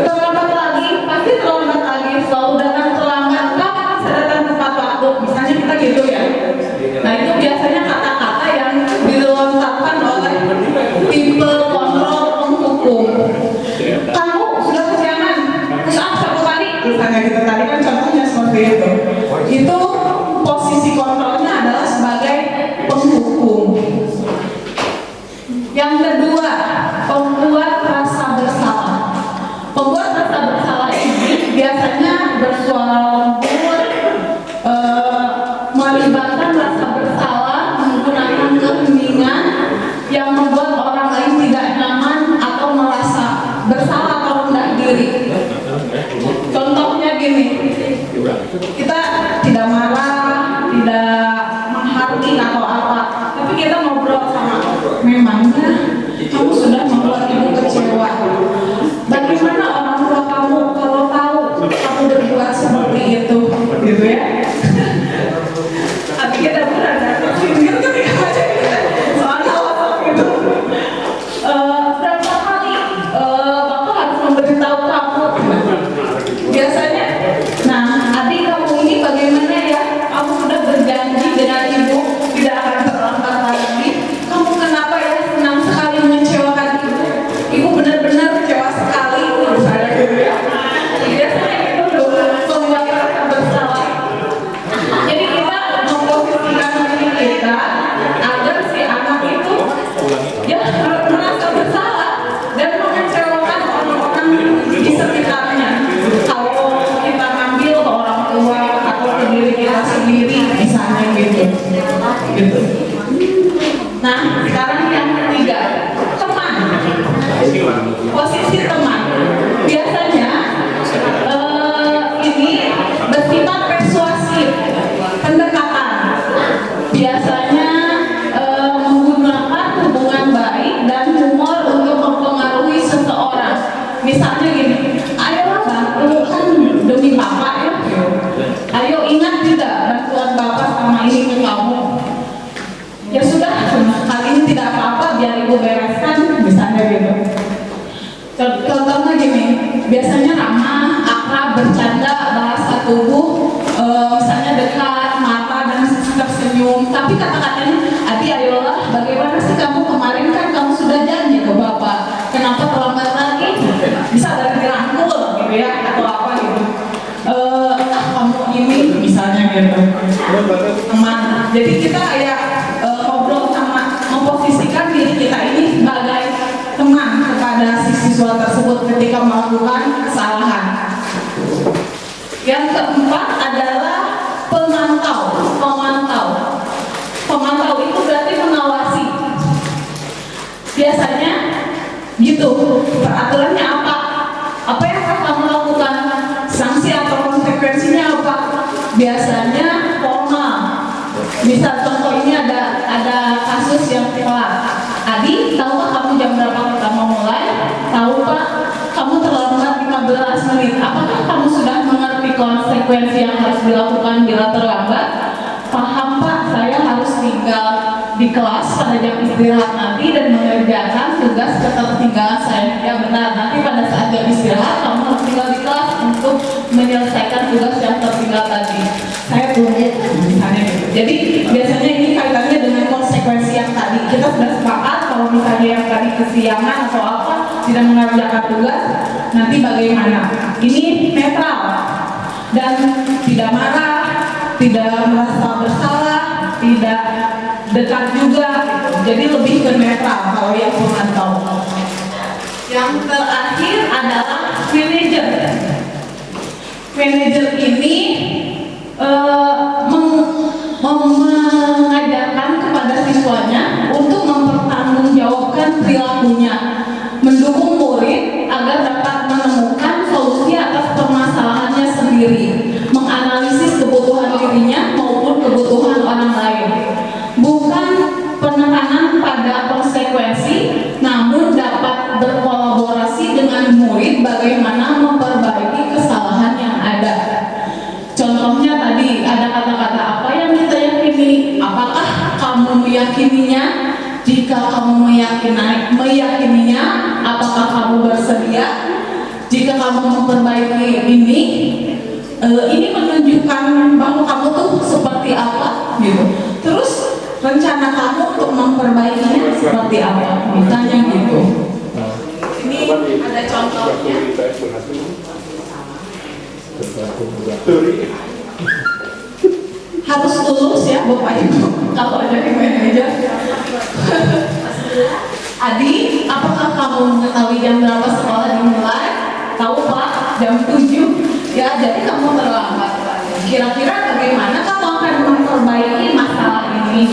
Terlambat lagi, pasti terlambat lagi. Selalu datang terlambat, kapan bisa datang tepat waktu. Misalnya kita gitu ya. Nah itu biasanya kata-kata yang dilontarkan oleh tipe kontrol penghukum. Kamu sudah kesiangan, usah 1 kali. Misalnya gitu, tadi kan contohnya seperti itu. Itu posisi kontrolnya adalah sebagai penghukum. Yang kedua, pembuat rasa bersalah. Pembuat rasa bersalah ini biasanya bersuara lembut, melibatkan rasa bersalah, menggunakan keheningan yang membuat orang lain tidak nyaman atau merasa bersalah atau rendah diri. Contohnya gini, kita tidak marah, tidak menghardik atau apa, tapi kita ngobrol sama, memangnya kamu sudah membuat ibu kecewa. Bagaimana orang tua kamu kalau tahu kamu berbuat seperti itu, gitu ya? Tapi kita benar tersindir ketika baca soalnya gitu. Berapa kali bapak harus memberitahu kamu? Biasanya, nah adik kamu ini bagaimana ya? Kamu sudah berjanji dengan ibu tidak akan terlambat lagi. Kamu kenapa ya senang sekali mengecewakan ibu? Ibu benar-benar kecewa sekali. Misalnya gitu ya. Biasanya itu dulu membuat rasa bersalah. Jadi kita memposisikan diri kita agar si anak itu ya merasa bersalah dan mengecewakan orang-orang di sekitarnya. Kalau kita ngambil ke orang tua atau ke diri kita sendiri, misalnya gitu. Nah, sekarang yang ketiga, teman. Posisi teman. Biasanya ini bersifat persuasif, pendekatan. Biasanya menggunakan hubungan baik dan humor untuk mempengaruhi seseorang. Misalnya gini, ayolah bantu kan demi bapak ya. Ayo ingat tidak bantuan bapak sama ini ke kamu. Ya sudah, kali ini tidak apa-apa, biar ibu bereskan, misalnya gitu. Contohnya gini, biasanya ramah, akrab, bercanda, bahasa tubuh, misalnya dekat, mata dan tersenyum. Tapi kata-katanya, Adi ayolah, bagaimana sih kamu kemarin kan kamu sudah janji ke bapak, kenapa terlambat lagi? Bisa dari dirangkul gitu ya, atau apa gitu. Kamu ini misalnya gitu. Teman, jadi kita kayak ngobrol sama, memposisikan diri kita ini sebagai teman kepada si siswa tersebut ketika melakukan kesalahan. Yang keempat adalah pemantau. Pemantau itu berarti mengawasi. Biasanya Gitu. Peraturannya apa? Apa yang akan kamu lakukan? Sanksi atau konsekuensinya apa? Biasanya formal. Misal contoh ini ada kasus yang telat. Adi, tahu Pak kamu jam berapa kita mau mulai? Tahu Pak, kamu terlambat 15 menit. Apakah kamu sudah mengerti konsekuensi yang harus dilakukan bila terlambat? Paham Pak, saya harus tinggal di kelas pada jam istirahat nanti dan mengerjakan tugas ketertinggalan saya. Ya benar, nanti pada saat jam istirahat kamu harus tinggal di kelas untuk menyelesaikan tugas yang tertinggal tadi. Saya tunggu misalnya gitu. Jadi biasanya ini kaitannya dengan konsekuensi yang tadi. Kita sudah sepakat kalau misalnya yang tadi kesiangan atau apa tidak mengerjakan tugas, nanti bagaimana? Ini netral dan tidak marah, tidak merasa bersalah, tidak dekat juga gitu. Jadi lebih ke netral kalau yang memantau. Yang terakhir adalah manajer. Manajer ini mengajarkan kepada siswanya untuk mempertanggungjawabkan perilakunya, mendukung murid agar dapat menemukan solusi atas permasalahannya sendiri, menganalisis kebutuhan dirinya maupun kebutuhan orang lain. Bukan penekanan pada konsekuensi, namun dapat berkolaborasi dengan murid bagaimana memperbaiki kesalahan yang ada. Contohnya tadi ada kata-kata apa yang kita yakini. Apakah kamu meyakininya? Jika kamu meyakininya, apakah kamu bersedia? Jika kamu memperbaiki ini menunjukkan bahwa kamu tuh seperti apa gitu. Terus rencana kamu untuk memperbaikinya seperti apa? Misalnya gitu. Ini ada contohnya. Harus lulus ya Bapak Ibu kalau jadi manajer. Adi, apakah kamu mengetahui jam berapa sekolah dimulai? Tahu Pak, jam 7. Ya, jadi kamu terlambat. Kira-kira bagaimana kamu akan memperbaiki masalah ini?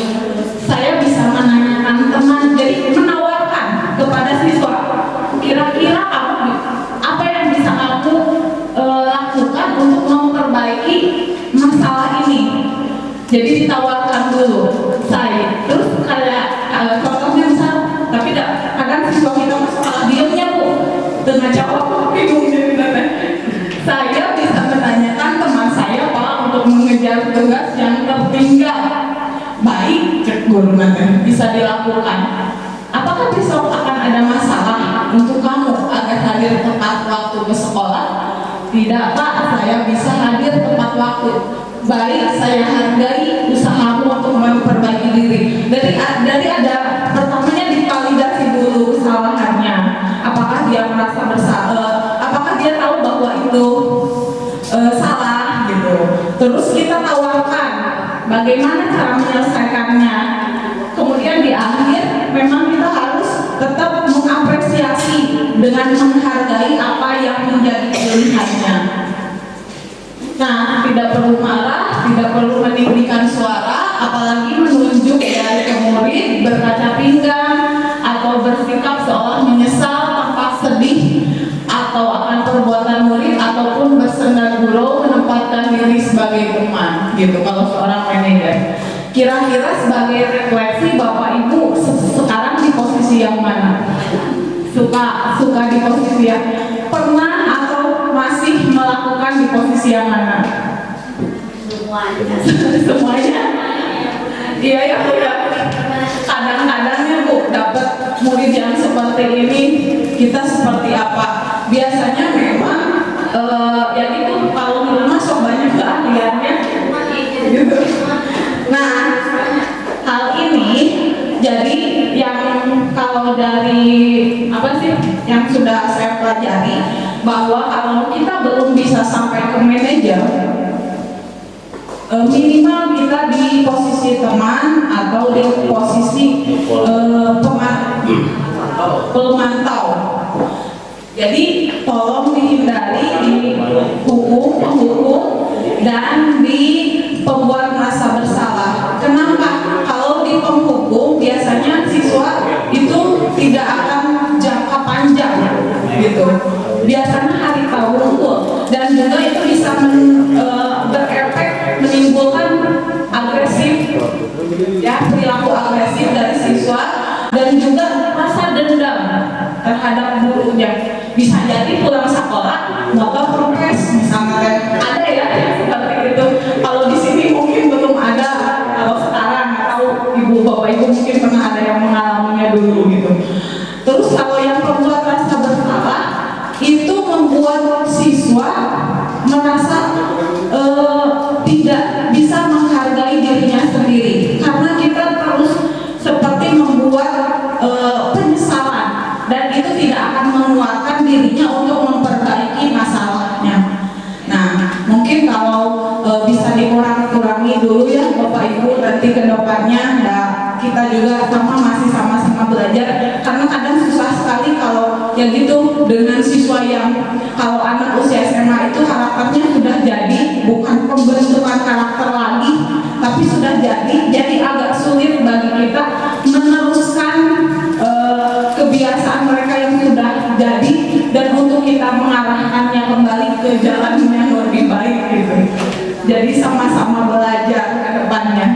Saya bisa menanyakan teman, jadi menawarkan kepada siswa. Kira-kira apa yang bisa kamu lakukan untuk memperbaiki masalah ini? Jadi ditawarkan dulu saya. Terus kayak contohnya misal, tapi kadang siswa kita masuk malah diamnya Bu, dengan jawab bingung jadi saya bisa menanyakan teman saya Pak untuk mengejar tugas yang tertinggal. Baik, cek guru nanti bisa dilakukan. Apakah besok akan ada masalah untuk kamu agar hadir tepat waktu ke sekolah? Tidak Pak, saya bisa hadir tepat waktu. Baik, saya hargai usahamu untuk memperbaiki diri. Dari ada pertamanya divalidasi dulu kesalahannya. Apakah dia merasa bersalah? Apakah dia tahu bahwa itu salah gitu. Terus kita tawarkan bagaimana cara menyelesaikannya. Kemudian di akhir memang kita harus tetap mengapresiasi dengan menghargai apa yang menjadi pilihannya. Nah, tidak perlu marah, tidak perlu meninggikan suara, apalagi menunjuk dari ke murid, berkaca pinggang, atau bersikap seolah menyesal, tampak sedih, atau akan perbuatan murid, ataupun bersenda gurau menempatkan diri sebagai teman, gitu. Kalau seorang manajer, kira-kira sebagai refleksi Bapak Ibu sekarang di posisi yang mana? Suka di posisi yang pernah atau masih melakukan di posisi yang mana? Semuanya. Iya ya Bu ya. Kadang-kadangnya Bu dapat murid yang seperti ini, kita seperti apa? Biasanya memang yang itu kalau di rumah sok banyak keahliannya gitu. Nah, hal ini jadi yang kalau dari apa sih yang sudah saya pelajari, bahwa kalau kita belum bisa sampai ke manajer, minimal kita di posisi teman atau di posisi pemantau. Jadi tolong dihindari di penghukum dan di pembuat merasa bersalah. Kenapa? Kalau di penghukum biasanya siswa itu tidak akan jangka panjang gitu. Biasanya hari tahu dan juga itu bisa berefek menimbulkan agresif, ya perilaku agresif dari siswa dan juga rasa dendam terhadap gurunya. Bisa jadi pulang sekolah mogok progres misalnya, ada ya yang seperti itu. Kalau di sini mungkin belum ada, kalau sekarang atau ibu bapak ibu mungkin pernah ada yang mengalaminya dulu gitu. Terus kalau yang membuat rasa bersalah itu membuat siswa merasa tidak bisa menghargai dirinya sendiri karena kita terus seperti membuat penyesalan dan itu tidak akan menguatkan dirinya untuk memperbaiki masalahnya. Nah, mungkin kalau bisa dikurangi dulu ya Bapak Ibu, nanti ke depannya ya kita juga masih sama-sama belajar karena kadang susah sekali kalau ya gitu dengan siswa yang kalau anak usia SMA itu karakternya sudah jadi, bukan pembentukan karakter lagi tapi sudah jadi agak sulit bagi kita meneruskan kebiasaan mereka yang sudah jadi dan untuk kita mengarahkannya kembali ke jalan yang lebih baik gitu. Jadi sama-sama belajar ke depannya.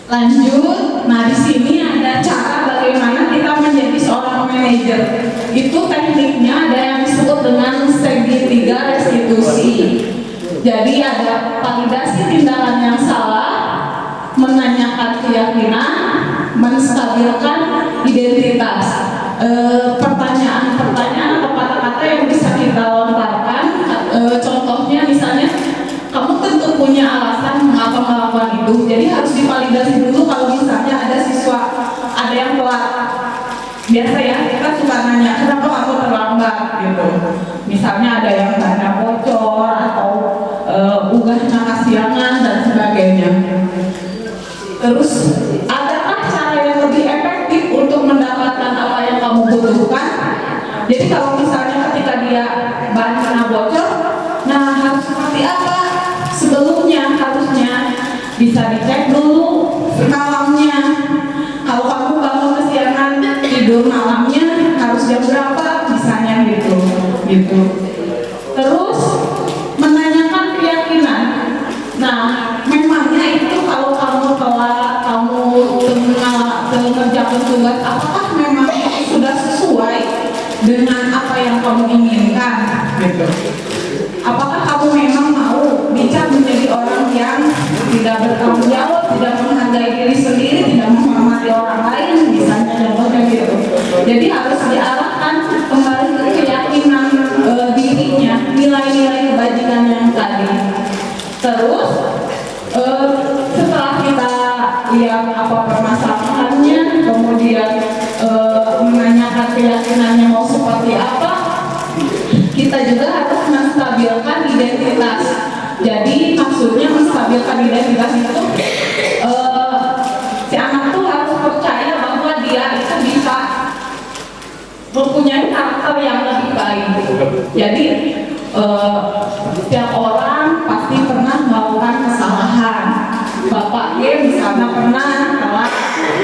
Lanjut, nah di sini ada cara bagaimana kita menjadi seorang manajer. Itu tekniknya ada yang disebut dengan segitiga restitusi. Jadi ada validasi tindakan yang salah, menanyakan keyakinan, menstabilkan identitas. Pertanyaan atau kata-kata yang bisa kita lontarkan. Contohnya misalnya, kamu tentu punya alasan mengapa melakukan itu. Jadi harus divalidasi dulu. Kalau misalnya ada siswa, ada yang telat. Biasa ya, kita suka nanya, kenapa kamu terlambat gitu. Misalnya ada yang tanya bocor atau ugahnya kasiangan dan sebagainya. Terus, adakah cara yang lebih efektif untuk mendapatkan apa yang kamu butuhkan? Jadi kalau misalnya ketika dia bahannya bocor, nah harus seperti apa? Sebelumnya harusnya bisa dicek dulu malamnya. Kalau kamu bangun kesiangan, tidur malamnya harus jam berapa? Misalnya gitu. Terus menanyakan keyakinan. Nah, memangnya itu kalau kamu telat, kamu mengerjakan tugas, apakah memang sudah sesuai dengan apa yang kamu inginkan? Gitu. Apakah kamu memang mau bisa menjadi orang yang tidak bertanggung jawab, tidak menghargai diri sendiri, tidak menghormati orang lain, misalnya contohnya gitu. Jadi harus diarahkan kembali ke keyakinan dirinya, nilai-nilai kebajikan yang tadi. Terus setelah kita lihat apa permasalahannya, kemudian menanyakan keyakinannya mau seperti apa, kita juga harus menstabilkan identitas. Jadi maksudnya menstabilkan identitas itu si anak tuh harus percaya bahwa dia itu bisa mempunyai karakter yang lebih baik. Jadi setiap orang pasti pernah melakukan kesalahan. Bapak misalnya pernah telat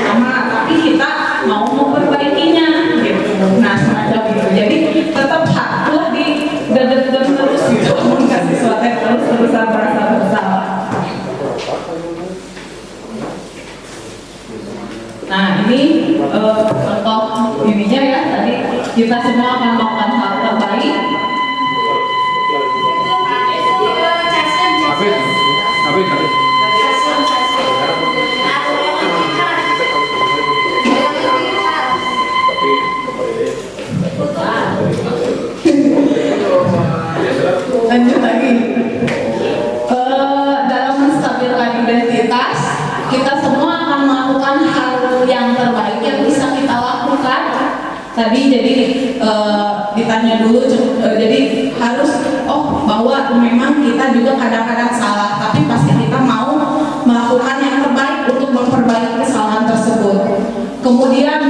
sama, tapi kita mau memperbaikinya gitu. Nah semacam itu. Jadi tetap harus terus gitu, kasih sesuatu terus-terusan merasa bersalah. Nah ini contoh ininya ya, tadi kita semua akan melakukan hal terbaik. Lanjut lagi. Dalam menstabilkan identitas, kita semua akan melakukan hal yang terbaik yang bisa kita lakukan. Tadi jadi ditanya dulu, jadi harus bahwa memang kita juga kadang-kadang salah, tapi pasti kita mau melakukan yang terbaik untuk memperbaiki kesalahan tersebut. Kemudian,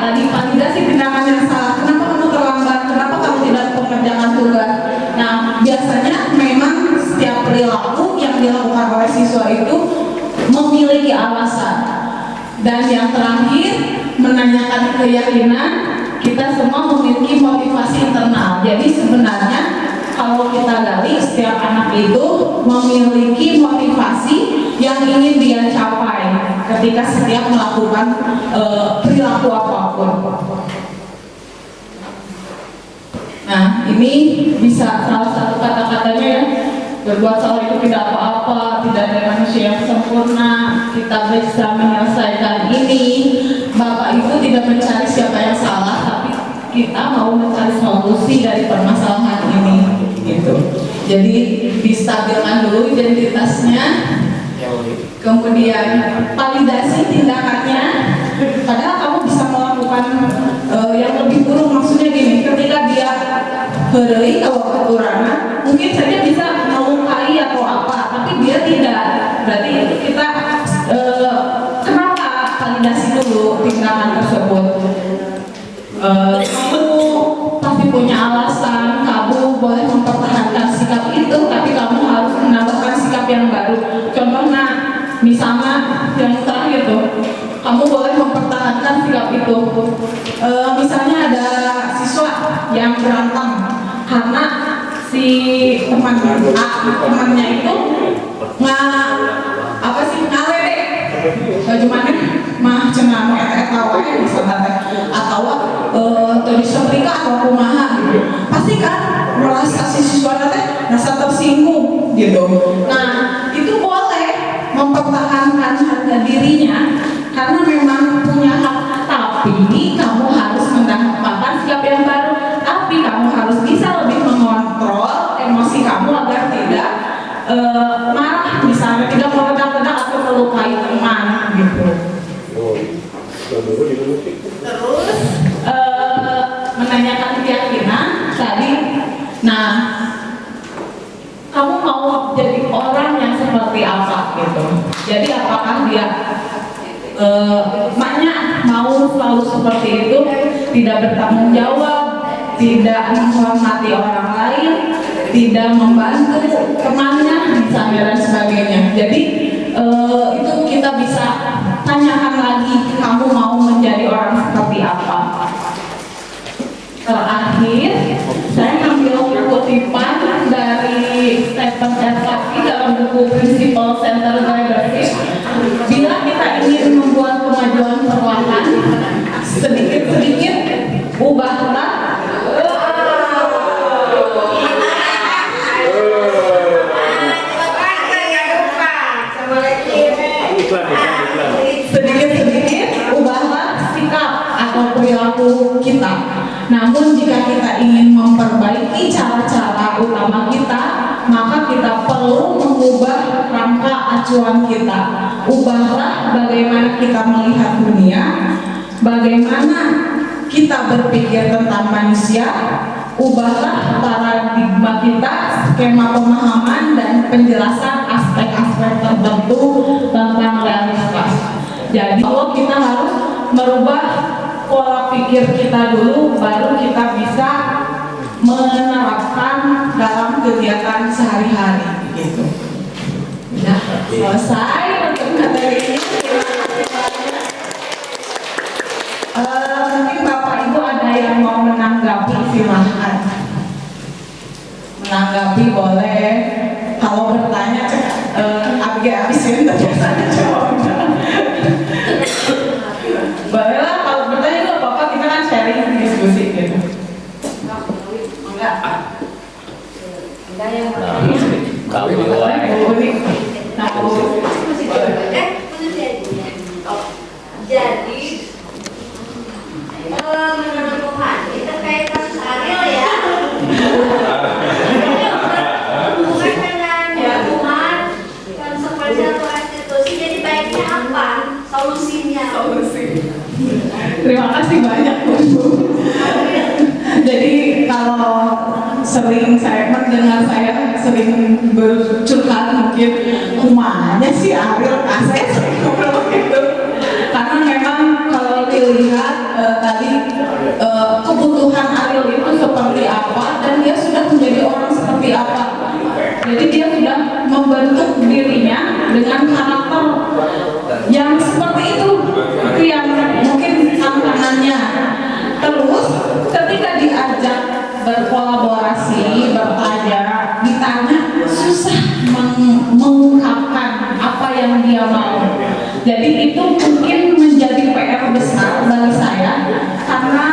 tadi validasi tindakan yang salah. Kenapa kamu terlambat? Kenapa kamu tidak mengerjakan tugas? Nah, biasanya memang setiap perilaku yang dilakukan oleh siswa itu memiliki alasan. Dan yang terakhir, menanyakan keyakinan. kita semua memiliki motivasi internal. Jadi sebenarnya kalau kita gali, setiap anak itu memiliki motivasi yang ingin dia capai ketika setiap melakukan perilaku apapun. Nah, ini bisa salah satu kata-katanya ya, berbuat salah itu tidak apa-apa, tidak ada manusia yang sempurna, kita bisa menyelesaikan ini. Bapak itu tidak mencari siapa yang salah, tapi kita mau mencari solusi dari permasalahan ini, gitu. Jadi distabilkan dulu identitasnya, kemudian validasi tindakannya. Padahal kamu bisa melakukan yang lebih buruk, maksudnya gini, ketika dia berlari kalau kekurangan, mungkin saja bisa melukai atau apa, tapi dia tidak. Berarti itu kita kenapa validasi dulu tindakan tersebut. Kamu pasti punya alasan, kamu boleh mempertahankan sikap itu, tapi kamu harus menambahkan sikap yang baru. Contohnya, misalnya yang terakhir tuh, kamu boleh mempertahankan sikap itu. Misalnya ada siswa yang berantem karena si temannya itu ngalere bagaimana mah cenah eta wae misalnya, atau teu disetrika atau kumaha gitu. Pasti kan merasa si siswa teh merasa tersinggung gitu. Nah, itu boleh mempertahankan harga dirinya karena memang punya hak, tapi kamu harus mendapatkan sikap yang baru. Tapi kamu harus bisa lebih mengontrol emosi kamu agar tidak marah, misalnya tidak meledak-ledak atau melukai teman gitu. Terus menanyakan keyakinan tadi. Nah, kamu mau jadi orang yang seperti apa gitu. Jadi apakah dia maknya mau selalu seperti itu, tidak bertanggung jawab, tidak menghormati orang lain, tidak membantu temannya, misalnya dan sebagainya. Jadi itu kita bisa tanyakan lagi, kamu mau menjadi orang seperti apa. Terakhir, saya ngambil kutipan dari Stephen R. Covey dalam buku Principle Center Leadership. Bila kita ingin membuat kemajuan perlahan, sedikit-sedikit ubahlah. Sedikit-sedikit ubahlah sikap atau perilaku kita. Namun jika kita ingin memperbaiki cara-cara utama kita, maka kita perlu mengubah rangka acuan kita. Ubahlah bagaimana kita melihat dunia, bagaimana kita berpikir tentang manusia. Ubahlah paradigma kita, skema pemahaman dan penjelasan aspek-aspek tertentu tentang realitas. Jadi kalau kita harus merubah pola pikir kita dulu, baru kita bisa menerapkan dalam kegiatan sehari-hari gitu. Nah, selesai untuk materi ini. Mungkin Bapak Ibu ada yang mau menanggapi, silahkan. Menanggapi boleh. Kalau bertanya, habisin biasanya jawabnya. Boleh lah, kalau bertanya juga Bapak, kita kan sharing diskusi gitu. Enggak. Enggak ya. Jadi menurut Tuhan ini terkait kasus Ariel ya, bukan dengan Tuhan konsekuensi atau restitusi. Jadi baiknya apa solusinya? Terima kasih banyak Bu. Jadi kalau sering saya mendengar, saya sering bercurhat mungkin kumanya sih Ariel, saya sering ngobrol gitu. Karena memang kalau dilihat tadi kebutuhan Ariel itu seperti apa dan dia sudah menjadi orang seperti apa. Jadi dia sudah membentuk dirinya dengan karakter yang seperti itu yang mungkin tantangannya. Terus berkolaborasi, bertanya, ditanya susah mengungkapkan apa yang dia mau. Jadi itu mungkin menjadi PR besar bagi saya karena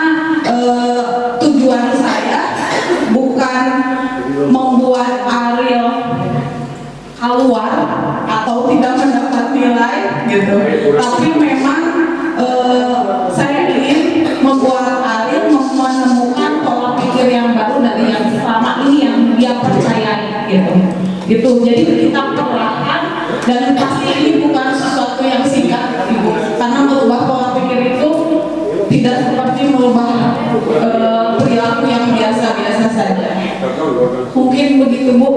tujuan saya bukan membuat Ariel keluar atau tidak mendapat nilai gitu, tapi memang saya ingin membuat Ariel menemukan pola pikir yang baru dari yang selama ini yang dia percayai gitu. Jadi kita perlahan, dan pasti ini bukan sesuatu yang singkat Ibu, karena merubah pola pikir itu tidak seperti merubah perilaku yang biasa-biasa saja. Mungkin begitu Bu.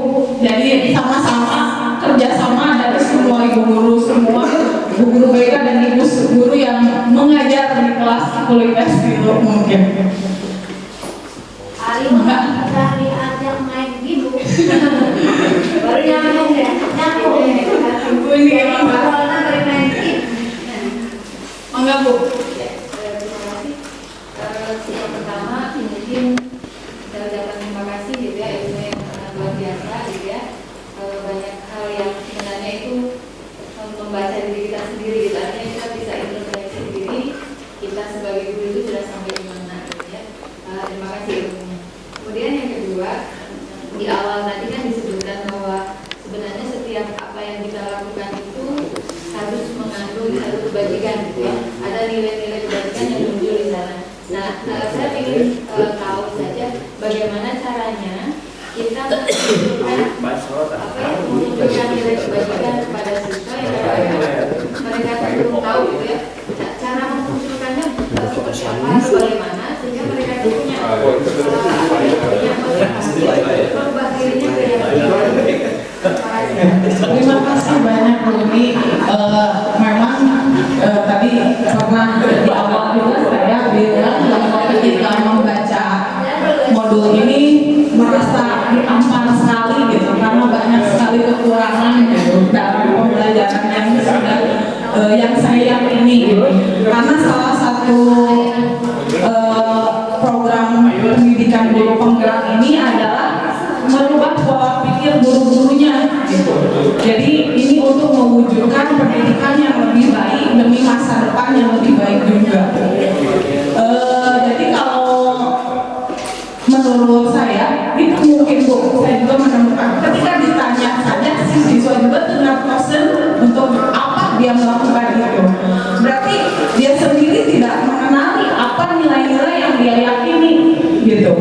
Jadi sama-sama kerjasama dari semua ibu guru, semua ibu guru BK dan ibu guru yang mengajar di kelas kuliah itu mungkin. Ari cari ajak main gitu. Baru nyambung ya. Nyambung. Ini emang Awalnya dari main gitu. Mangga Bu. Terima kasih. Yang pertama mungkin saya ucapkan terima kasih gitu ya, ilmu yang sangat luar biasa gitu ya. Banyak hal yang sebenarnya itu membaca diri kita sendiri gitu, artinya kita bisa introspeksi diri kita sebagai guru itu sudah sampai di mana gitu ya. Terima kasih ilmunya. Kemudian yang kedua, di awal tadi kan disebutkan bahwa sebenarnya setiap apa yang kita lakukan itu harus mengandung satu kebajikan gitu ya. Ada nilai-nilai kebajikan yang muncul di sana. Nah, saya ingin tahu saja bagaimana caranya kita menunjukkan nilai kebajikan kepada siswa yang mereka belum tahu gitu ya. Nah, cara memunculkannya seperti apa, bagaimana sehingga mereka itu punya merubah dirinya ke yang Terima kasih banyak Bu. Ini memang tadi pernah di awal juga saya bilang bahwa ketika membaca modul ini merasa ditampar sekali gitu, karena banyak sekali kekurangan gitu dalam pembelajaran yang sudah yang saya yakini gitu. Karena salah satu program pendidikan guru penggerak ini adalah merubah pola pikir guru-gurunya gitu. Jadi ini untuk mewujudkan pendidikan yang lebih baik demi masa depan yang lebih baik juga. Jadi kalau menurut saya itu mungkin Bu, saya juga menemukan ketika ditanya saja si siswa juga dengan concern untuk apa dia melakukan itu. Berarti dia sendiri tidak mengenali apa nilai-nilai yang dia yakini gitu.